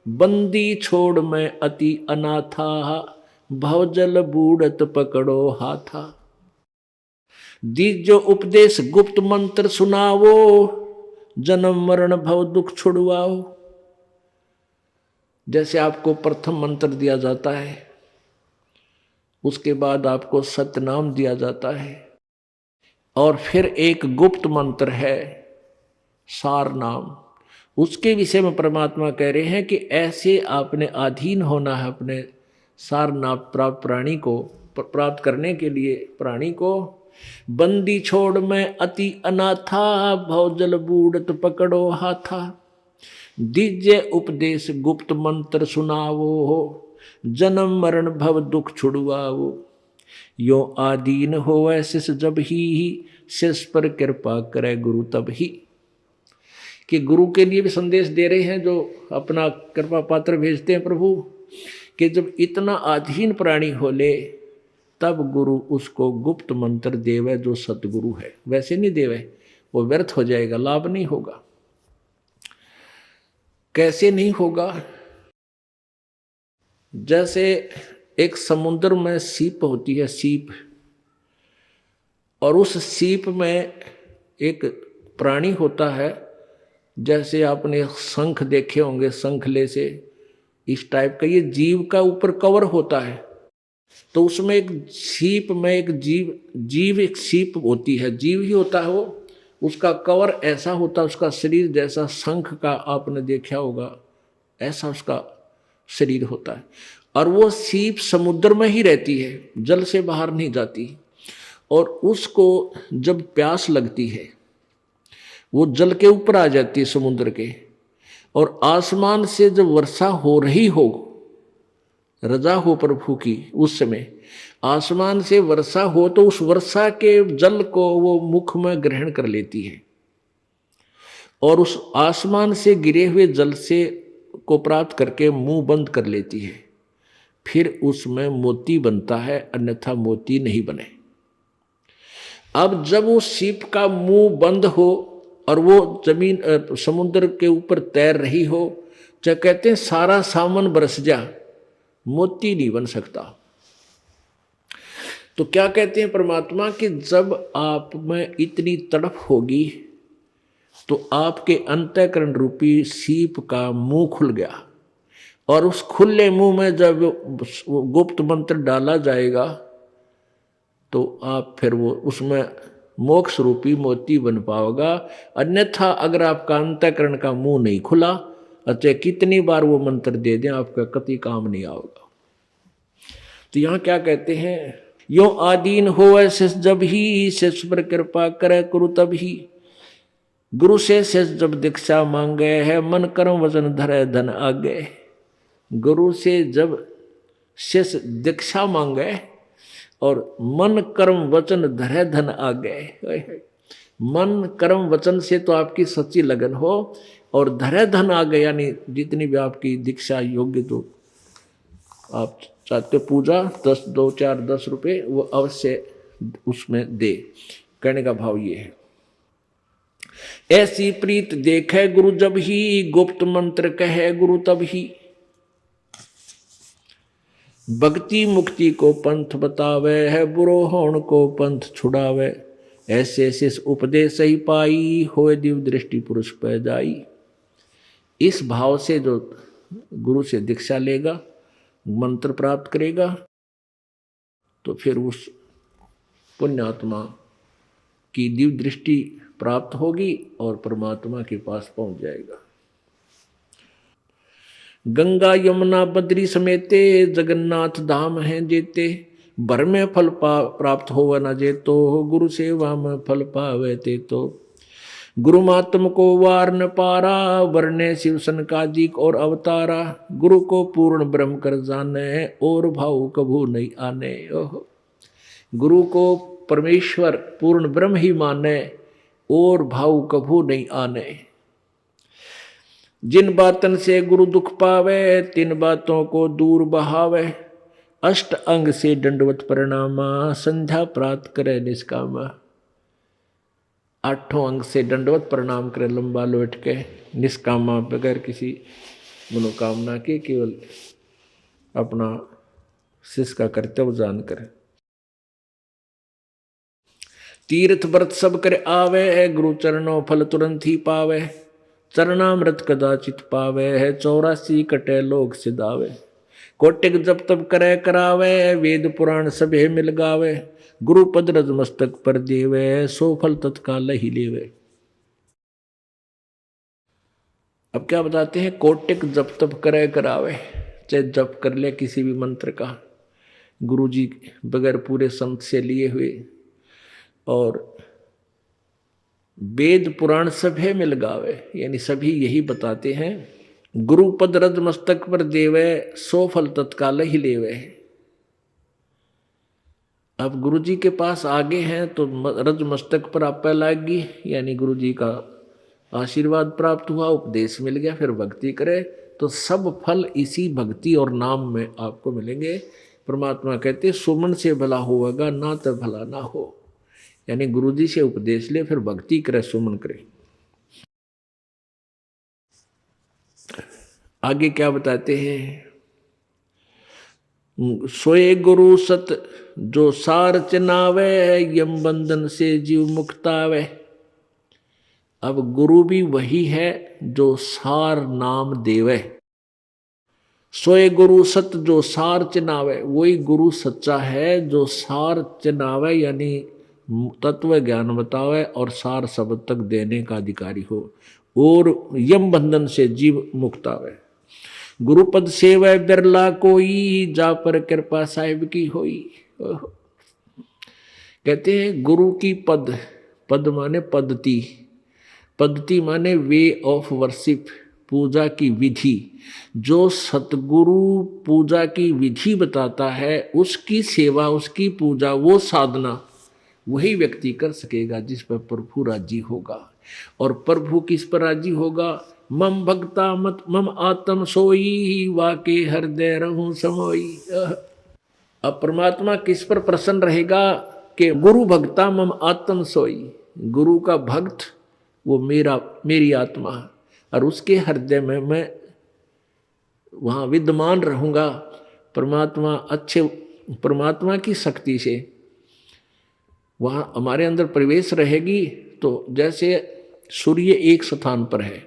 बंदी छोड़ मैं अति अनाथा, भवजल बूढ़त पकड़ो हाथा। दीजो उपदेश गुप्त मंत्र सुनावो, जन्म मरण भव दुख छुड़वाओ। जैसे आपको प्रथम मंत्र दिया जाता है, उसके बाद आपको सतनाम दिया जाता है, और फिर एक गुप्त मंत्र है सार नाम, उसके विषय में परमात्मा कह रहे हैं कि ऐसे आपने अधीन होना है अपने सार नाम प्राप्त प्राणी को प्राप्त करने के लिए। प्राणी को बंदी छोड़ मैं अति अनाथा, भवजल बूढ़त पकड़ो हाथा, दीजे उपदेश गुप्त मंत्र सुनावो हो, जन्म मरण भव दुख छुड़वाओ, यो आदीन हो शिष जब ही शिष पर कृपा करे गुरु तब ही। कि गुरु के लिए भी संदेश दे रहे हैं जो अपना कृपा पात्र भेजते हैं प्रभु, कि जब इतना अधीन प्राणी हो ले तब गुरु उसको गुप्त मंत्र देवे जो सतगुरु है, वैसे नहीं देवे, वो व्यर्थ हो जाएगा, लाभ नहीं होगा। कैसे नहीं होगा? जैसे एक समुद्र में सीप होती है, सीप, और उस सीप में एक प्राणी होता है, जैसे आपने शंख देखे होंगे, शंखले से इस टाइप का ये जीव का ऊपर कवर होता है। तो उसमें एक सीप में एक जीव एक सीप होती है, जीव ही होता है वो, उसका कवर ऐसा होता है, उसका शरीर जैसा शंख का आपने देखा होगा, ऐसा उसका शरीर होता है। और वो सीप समुद्र में ही रहती है, जल से बाहर नहीं जाती। और उसको जब प्यास लगती है वो जल के ऊपर आ जाती है समुद्र के, और आसमान से जब वर्षा हो रही हो, रजा हो प्रभु की, उस समय आसमान से वर्षा हो तो उस वर्षा के जल को वो मुख में ग्रहण कर लेती है, और उस आसमान से गिरे हुए जल से को प्राप्त करके मुंह बंद कर लेती है। फिर उसमें मोती बनता है, अन्यथा मोती नहीं बने। अब जब वो सीप का मुंह बंद हो और वो जमीन समुद्र के ऊपर तैर रही हो, जब कहते हैं सारा सामान बरस जा, मोती नहीं बन सकता। तो क्या कहते हैं परमात्मा कि जब आप में इतनी तड़प होगी तो आपके अंतःकरण रूपी सीप का मुंह खुल गया, और उस खुले मुंह में जब गुप्त मंत्र डाला जाएगा तो आप फिर वो उसमें मोक्ष रूपी मोती बन पाओगा। अन्यथा अगर आपका अंतःकरण का मुंह नहीं खुला, चाहे कितनी बार वो मंत्र दे दें, आपका कति काम नहीं आओगा। तो यहाँ क्या कहते हैं, यो आदीन हो ऐसे जब ही शिष्य पर कृपा करे गुरु तब ही, गुरु से शिष्य जब दीक्षा मांगे है, मन कर्म वचन धरे धन आगे। गुरु से जब शिष्य दीक्षा मांगे और मन कर्म वचन धरे धन आगे, मन कर्म वचन से तो आपकी सच्ची लगन हो, और धरे धन आ गए, यानी जितनी भी आपकी दीक्षा योग्य तो आप चाहते पूजा 10 2 4 10 रुपये वो अवश्य उसमें दे। कहने का भाव ये है, ऐसी प्रीत देखे गुरु जब ही, गुप्त मंत्र कहे गुरु तब ही, भक्ति मुक्ति को पंथ बतावे है, बुरो होण को पंथ छुड़ावे, ऐसे शिष उपदेश ही पाई, होए दिव्य दृष्टि पुरुष पै जाई। इस भाव से जो गुरु से दीक्षा लेगा, मंत्र प्राप्त करेगा, तो फिर उस पुण्यात्मा की दिव्य दृष्टि प्राप्त होगी और परमात्मा के पास पहुंच जाएगा। गंगा यमुना बद्री समेते, जगन्नाथ धाम हैं जेते, भर में फल प्राप्त हो न जेतो, गुरु सेवा में फल पावे ते तो। गुरु मातम को वार न पारा, वर्णे शिव सनकादिक और अवतारा, गुरु को पूर्ण ब्रह्म कर जाने, और भाव कभू नहीं आने। ओहो, गुरु को परमेश्वर पूर्ण ब्रह्म ही माने, और भाव कभू नहीं आने। जिन बातन से गुरु दुख पावे, तिन बातों को दूर बहावे, अष्ट अंग से दंडवत प्रणामा, संध्या प्राप्त करे निष्कामा। 8 अंग से दंडवत प्रणाम करे, लंबा लौट के, निष्कामा बगैर किसी मनोकामना के, केवल अपना शिष्य का कर्तव्य जान करे। तीर्थ व्रत सब करे आवे, गुरु चरणों फल तुरंत ही पावे, चरणामृत कदाचित पावे है, 84 कटे लोग सिधावे। कोटिक जब तब करे करावे, वेद पुराण सभे मिल गावे, गुरु पद रज मस्तक पर देवे, सो फल तत्काल ही लेवे। अब क्या बताते हैं, कोटिक जप तप करे करावे, चाहे जप कर ले किसी भी मंत्र का, गुरु जी बगैर पूरे संत से लिए हुए, और वेद पुराण सभे मिल गावे, यानी सभी यही बताते हैं, गुरु पद रज मस्तक पर देवे, सो फल तत्काल ही लेवे। अब गुरु जी के पास आगे हैं तो रज मस्तक पर आप लाएगी, यानी गुरु जी का आशीर्वाद प्राप्त हुआ, उपदेश मिल गया, फिर भक्ति करे तो सब फल इसी भक्ति और नाम में आपको मिलेंगे। परमात्मा कहते सुमन से भला होगा ना तो भला ना हो, यानी गुरु जी से उपदेश ले, फिर भक्ति करे, सुमन करे। आगे क्या बताते हैं, सोए गुरु सत जो सार चिनावे, यम बंधन से जीव मुक्तावे। अब गुरु भी वही है जो सार नाम देवे। सोए गुरु सत जो सार चिनावे, वही गुरु सच्चा है जो सार चिनावे, यानी तत्व ज्ञान बतावे और सार शब्द तक देने का अधिकारी हो, और यम बंधन से जीव मुक्तावे। गुरुपद सेवै बिरला कोई, जा पर कृपा साहिब की होई। कहते हैं गुरु की पद, पद माने पद्धति, पद्धति माने वे ऑफ वर्शिप, पूजा की विधि। जो सतगुरु पूजा की विधि बताता है, उसकी सेवा, उसकी पूजा, वो साधना वही व्यक्ति कर सकेगा जिस पर प्रभु राजी होगा। और प्रभु किस पर राजी होगा, मम भक्ता मत मम आत्म सोई, वाके हृदय रहूं समोई। अब परमात्मा किस पर प्रसन्न रहेगा कि गुरु भक्ता मम आत्म सोई, गुरु का भक्त वो मेरी आत्मा, और उसके हृदय में मैं वहाँ विद्यमान रहूँगा। परमात्मा अच्छे, परमात्मा की शक्ति से वहाँ हमारे अंदर प्रवेश रहेगी। तो जैसे सूर्य एक स्थान पर है,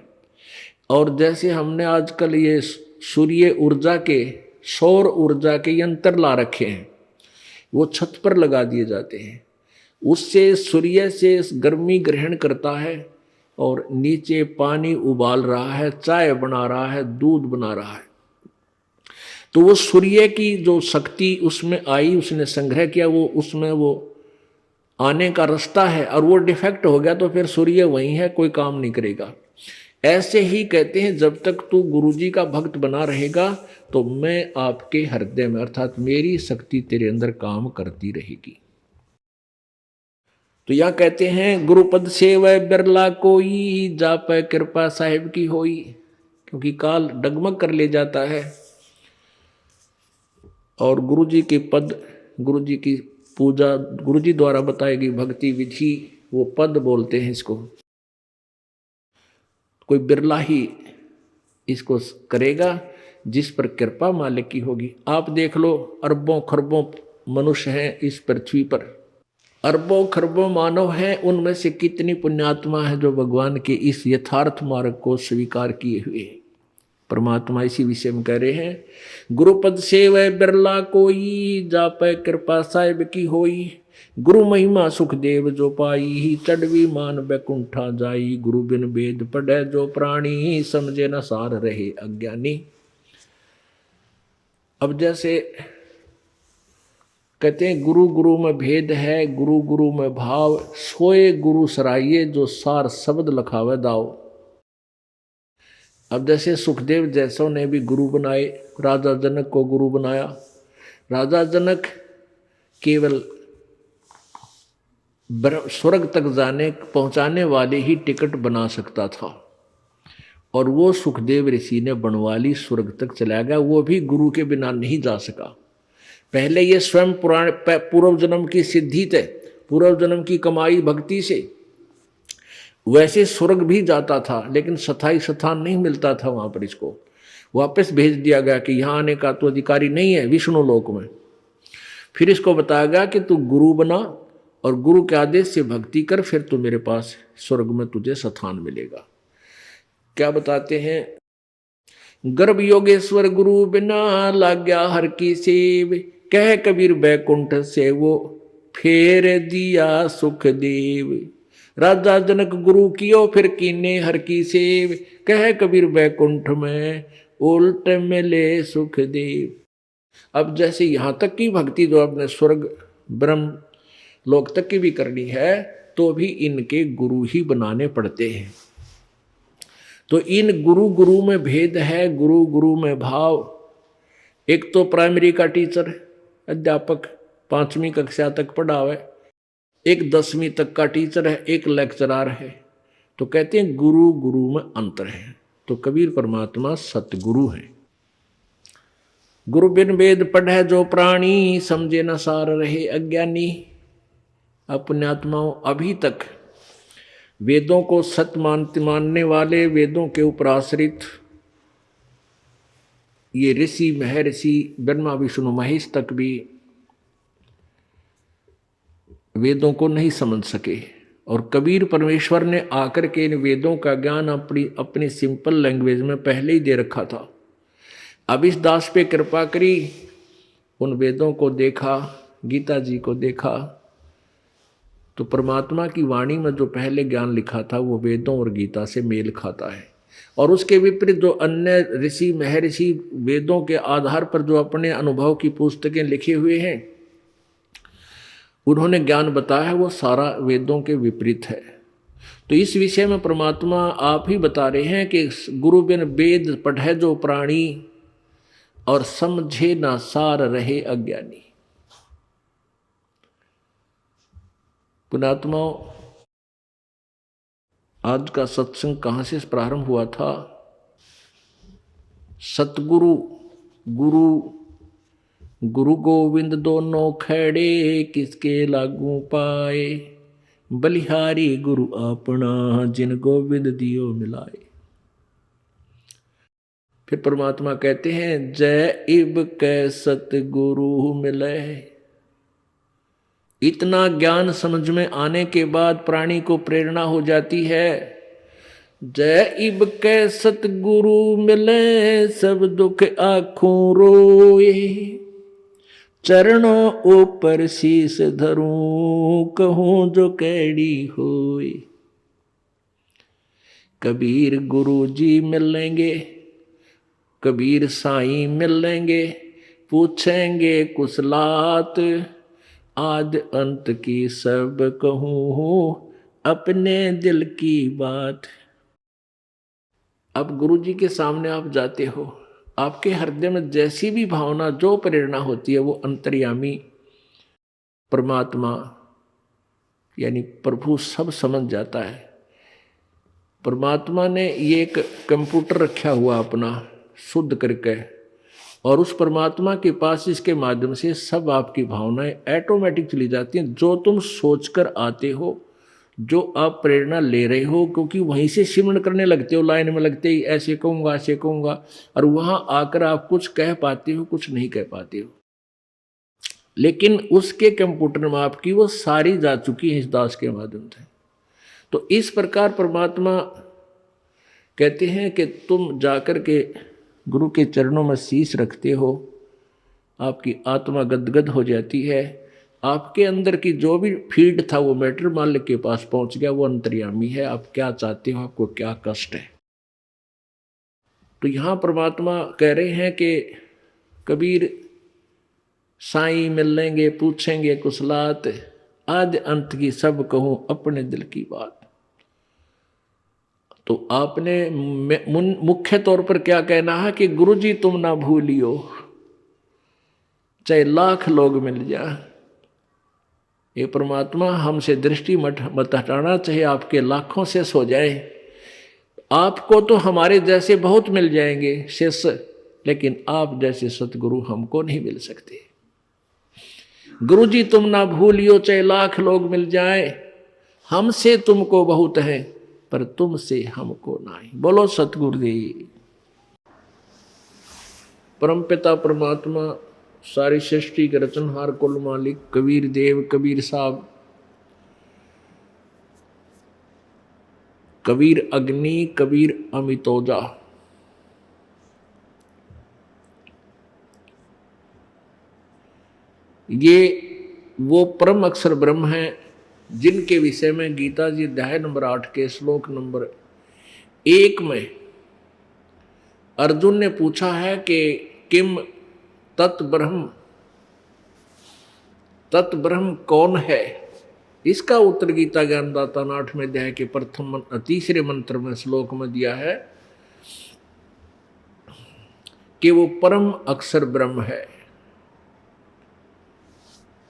और जैसे हमने आजकल ये सूर्य ऊर्जा के, सौर ऊर्जा के यंत्र ला रखे हैं, वो छत पर लगा दिए जाते हैं, उससे सूर्य से गर्मी ग्रहण करता है और नीचे पानी उबाल रहा है, चाय बना रहा है, दूध बना रहा है। तो वो सूर्य की जो शक्ति उसमें आई, उसने संग्रह किया, वो उसमें वो आने का रास्ता है, और वो डिफेक्ट हो गया तो फिर सूर्य वहीं है, कोई काम नहीं करेगा। ऐसे ही कहते हैं जब तक तू गुरु जी का भक्त बना रहेगा तो मैं आपके हृदय में, अर्थात मेरी शक्ति तेरे अंदर काम करती रहेगी। तो यह कहते हैं गुरुपद सेवै बिरला कोई, जापै कृपा साहिब की होई, क्योंकि काल डगमग कर ले जाता है। और गुरु जी के पद, गुरु जी की पूजा, गुरु जी द्वारा बताई गई भक्ति विधि, वो पद बोलते हैं इसको। कोई बिरला ही इसको करेगा जिस पर कृपा मालिक की होगी। आप देख लो, अरबों खरबों मनुष्य हैं इस पृथ्वी पर, अरबों खरबों मानव हैं, उनमें से कितनी पुण्यात्मा है जो भगवान के इस यथार्थ मार्ग को स्वीकार किए हुए। परमात्मा इसी विषय में कह रहे हैं, गुरुपद सेवै बिरला कोई, जापै कृपा साहिब की होई। गुरु महिमा सुखदेव जो पाई, चढ़वी मान बैकुंठा जाई। गुरु बिन वेद पढ़े जो प्राणी, समझे न सार रहे अज्ञानी। अब जैसे कहते हैं गुरु गुरु में भेद है, गुरु गुरु में भाव, सोए गुरु सराइये, जो सार शब्द लखावे दाव। अब जैसे सुखदेव जैसों ने भी गुरु बनाए, राजा जनक को गुरु बनाया। राजा जनक केवल स्वर्ग तक जाने पहुंचाने वाले ही टिकट बना सकता था, और वो सुखदेव ऋषि ने बनवाली स्वर्ग तक चला गया, वो भी गुरु के बिना नहीं जा सका। पहले ये स्वयं पूर्व जन्म की सिद्धि थे, पूर्व जन्म की कमाई भक्ति से वैसे स्वर्ग भी जाता था, लेकिन स्थायी स्थान नहीं मिलता था वहां पर। इसको वापस भेज दिया गया कि यहाँ आने का तो अधिकारी नहीं है विष्णु लोक में। फिर इसको बताया गया कि तू गुरु बना और गुरु के आदेश से भक्ति कर, फिर तू मेरे पास स्वर्ग में तुझे स्थान मिलेगा। क्या बताते हैं, गर्भ योगेश्वर गुरु बिना, लाग्या हर की सेव। कह कबीर बैकुंठ से वो, फेर दिया सुखदेव। राजा जनक गुरु कियो फिर कीने हर की सेव, कह कबीर बैकुंठ में उल्ट मिले सुख देव। अब जैसे यहां तक की भक्ति जो आपने स्वर्ग ब्रह्म लोक तक की भी करनी है तो भी इनके गुरु ही बनाने पड़ते हैं। तो इन गुरु गुरु में भेद है, गुरु गुरु में भाव। एक तो प्राइमरी का टीचर अध्यापक 5वीं कक्षा तक पढ़ावे, एक 10वीं तक का टीचर है, एक लेक्चरार है। तो कहते हैं गुरु गुरु में अंतर है। तो कबीर परमात्मा सतगुरु है। गुरु बिन वेद पढ़े जो प्राणी, समझे न सार रहे अज्ञानी। अपने आत्माओं अभी तक वेदों को सत्य मानने वाले, वेदों के ऊपर आश्रित ये ऋषि महर्षि ब्रह्मा विष्णु महेश तक भी वेदों को नहीं समझ सके। और कबीर परमेश्वर ने आकर के इन वेदों का ज्ञान अपनी सिंपल लैंग्वेज में पहले ही दे रखा था। अब इस दास पे कृपा करी, उन वेदों को देखा, गीता जी को देखा, तो परमात्मा की वाणी में जो पहले ज्ञान लिखा था वो वेदों और गीता से मेल खाता है। और उसके विपरीत जो अन्य ऋषि महर्षि वेदों के आधार पर जो अपने अनुभव की पुस्तकें लिखे हुए हैं, उन्होंने ज्ञान बताया है, वो सारा वेदों के विपरीत है। तो इस विषय में परमात्मा आप ही बता रहे हैं कि गुरु बिन वेद पढ़े जो प्राणी, और समझे ना सार रहे अज्ञानी। पुणात्माओं, आज का सत्संग कहां से प्रारंभ हुआ था? सतगुरु गुरु गुरु गोविंद दोनों खड़े, किसके लागू पाए, बलिहारी गुरु अपना, जिन गोविंद दियो मिलाए। फिर परमात्मा कहते हैं जय इब कै सतगुरु मिले। इतना ज्ञान समझ में आने के बाद प्राणी को प्रेरणा हो जाती है, जय इब कै सतगुरु मिले, सब दुख आँखों रोए, चरणों ऊपर शीस धरूं, कहूं जो कैडी होए। कबीर गुरु जी मिलेंगे, कबीर साईं मिलेंगे, पूछेंगे कुशलात, आद अंत की सब कहूं, अपने दिल की बात। अब गुरु जी के सामने आप जाते हो, आपके हृदय में जैसी भी भावना, जो प्रेरणा होती है, वो अंतर्यामी परमात्मा यानी प्रभु सब समझ जाता है। परमात्मा ने ये एक कंप्यूटर रखा हुआ अपना शुद्ध करके, और उस परमात्मा के पास इसके माध्यम से सब आपकी भावनाएं ऑटोमेटिक चली जाती हैं। जो तुम सोचकर आते हो, जो आप प्रेरणा ले रहे हो, क्योंकि वहीं से सिमरण करने लगते हो, लाइन में लगते ही ऐसे कहूँगा ऐसे कहूँगा, और वहाँ आकर आप कुछ कह पाते हो, कुछ नहीं कह पाते हो। लेकिन उसके कंप्यूटर में आपकी वो सारी जा चुकी है इस दास के माध्यम से। तो इस प्रकार परमात्मा कहते हैं कि तुम जाकर के गुरु के चरणों में शीश रखते हो, आपकी आत्मा गदगद हो जाती है। आपके अंदर की जो भी फीड था वो मैटर मालिक के पास पहुंच गया, वो अंतर्यामी है। आप क्या चाहते हो, आपको क्या कष्ट है। तो यहां परमात्मा कह रहे हैं कि कबीर साईं मिलेंगे, पूछेंगे कुशलात, आदि अंत की सब कहूं, अपने दिल की बात। तो आपने मुख्य तौर पर क्या कहना है कि गुरु जी तुम ना भूलियो, चाहे लाख लोग मिल जाए। ये परमात्मा हमसे दृष्टि मत हटाना, चाहे आपके लाखों से सो जाए। आपको तो हमारे जैसे बहुत मिल जाएंगे शिष्य, लेकिन आप जैसे सतगुरु हमको नहीं मिल सकते। गुरु जी तुम ना भूलियो, चाहे लाख लोग मिल जाए, हमसे तुमको बहुत है, पर तुमसे हमको नहीं। बोलो सतगुरुदेव। परमपिता परमात्मा, सारी सृष्टि के रचनहार, कुल मालिक कबीर देव, कबीर साहब, कबीर अग्नि, कबीर अमितोजा, ये वो परम अक्षर ब्रह्म है जिनके विषय में गीता जी अध्याय नंबर 8 के श्लोक नंबर 1 में अर्जुन ने पूछा है कि किम तत्ब्रह्म कौन है। इसका उत्तर गीता ज्ञानदाता ने 8वें अध्याय के तीसरे मंत्र में श्लोक में दिया है कि वो परम अक्षर ब्रह्म है।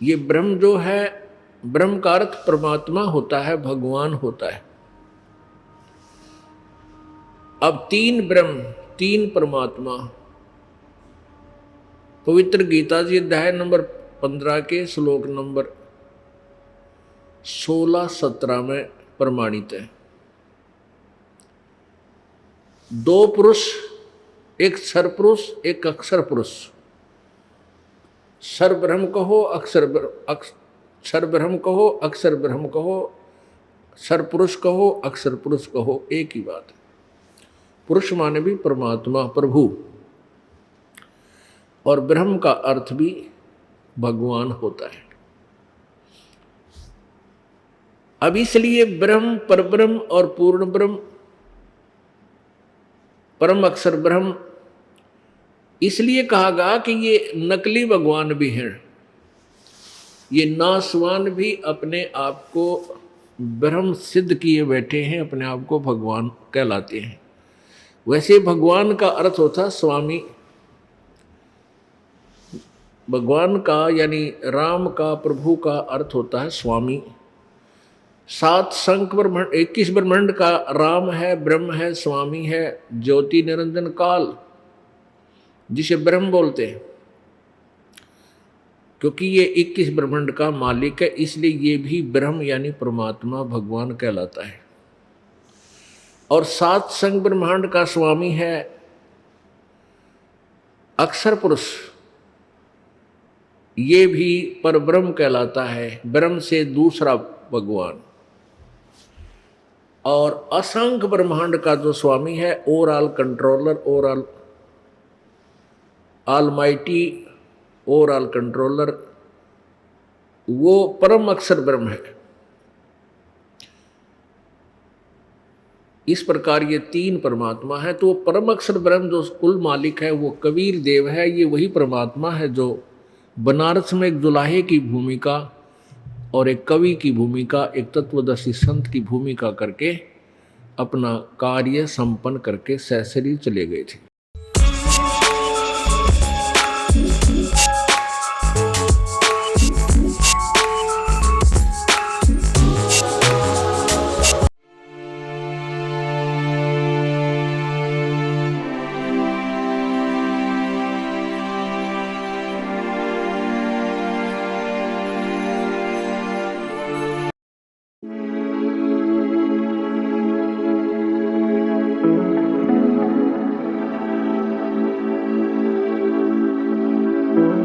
ये ब्रह्म जो है, ब्रह्म का अर्थ परमात्मा होता है, भगवान होता है। अब 3 ब्रह्म 3 परमात्मा पवित्र गीता जी अध्याय नंबर 15 के श्लोक नंबर 16-17 में प्रमाणित है। 2 पुरुष, एक सर पुरुष, एक अक्षर पुरुष। सर ब्रह्म कहो, अक्षर ब्रह्म कहो, अक्षर ब्रह्म कहो, सर पुरुष कहो, अक्षर पुरुष कहो, एक ही बात है। पुरुष माने भी परमात्मा, प्रभु, और ब्रह्म का अर्थ भी भगवान होता है। अब इसलिए ब्रह्म, परब्रह्म और पूर्ण ब्रह्म, परम अक्षर ब्रह्म इसलिए कहा गया कि ये नकली भगवान भी हैं। ये नासवान भी अपने आप को ब्रह्म सिद्ध किए बैठे हैं, अपने आप को भगवान कहलाते हैं। वैसे भगवान का अर्थ होता स्वामी। भगवान का यानी राम का, प्रभु का अर्थ होता है स्वामी। 7 संख ब्रह्मांड, 21 ब्रह्मांड का राम है, ब्रह्म है, स्वामी है, ज्योति निरंजन काल, जिसे ब्रह्म बोलते हैं। क्योंकि ये 21 ब्रह्मांड का मालिक है, इसलिए ये भी ब्रह्म यानी परमात्मा, भगवान कहलाता है। और 7 संख ब्रह्मांड का स्वामी है अक्षर पुरुष, ये भी परब्रह्म कहलाता है, ब्रह्म से दूसरा भगवान। और असंख्य ब्रह्मांड का जो स्वामी है, overall controller, overall almighty, overall controller, वो परम अक्षर ब्रह्म है। इस प्रकार ये 3 परमात्मा है। तो परम अक्षर ब्रह्म जो कुल मालिक है वो कबीर देव है। ये वही परमात्मा है जो बनारस में एक दुल्हे की भूमिका और एक कवि की भूमिका, एक तत्वदर्शी संत की भूमिका करके अपना कार्य संपन्न करके ससुराल चले गए थे।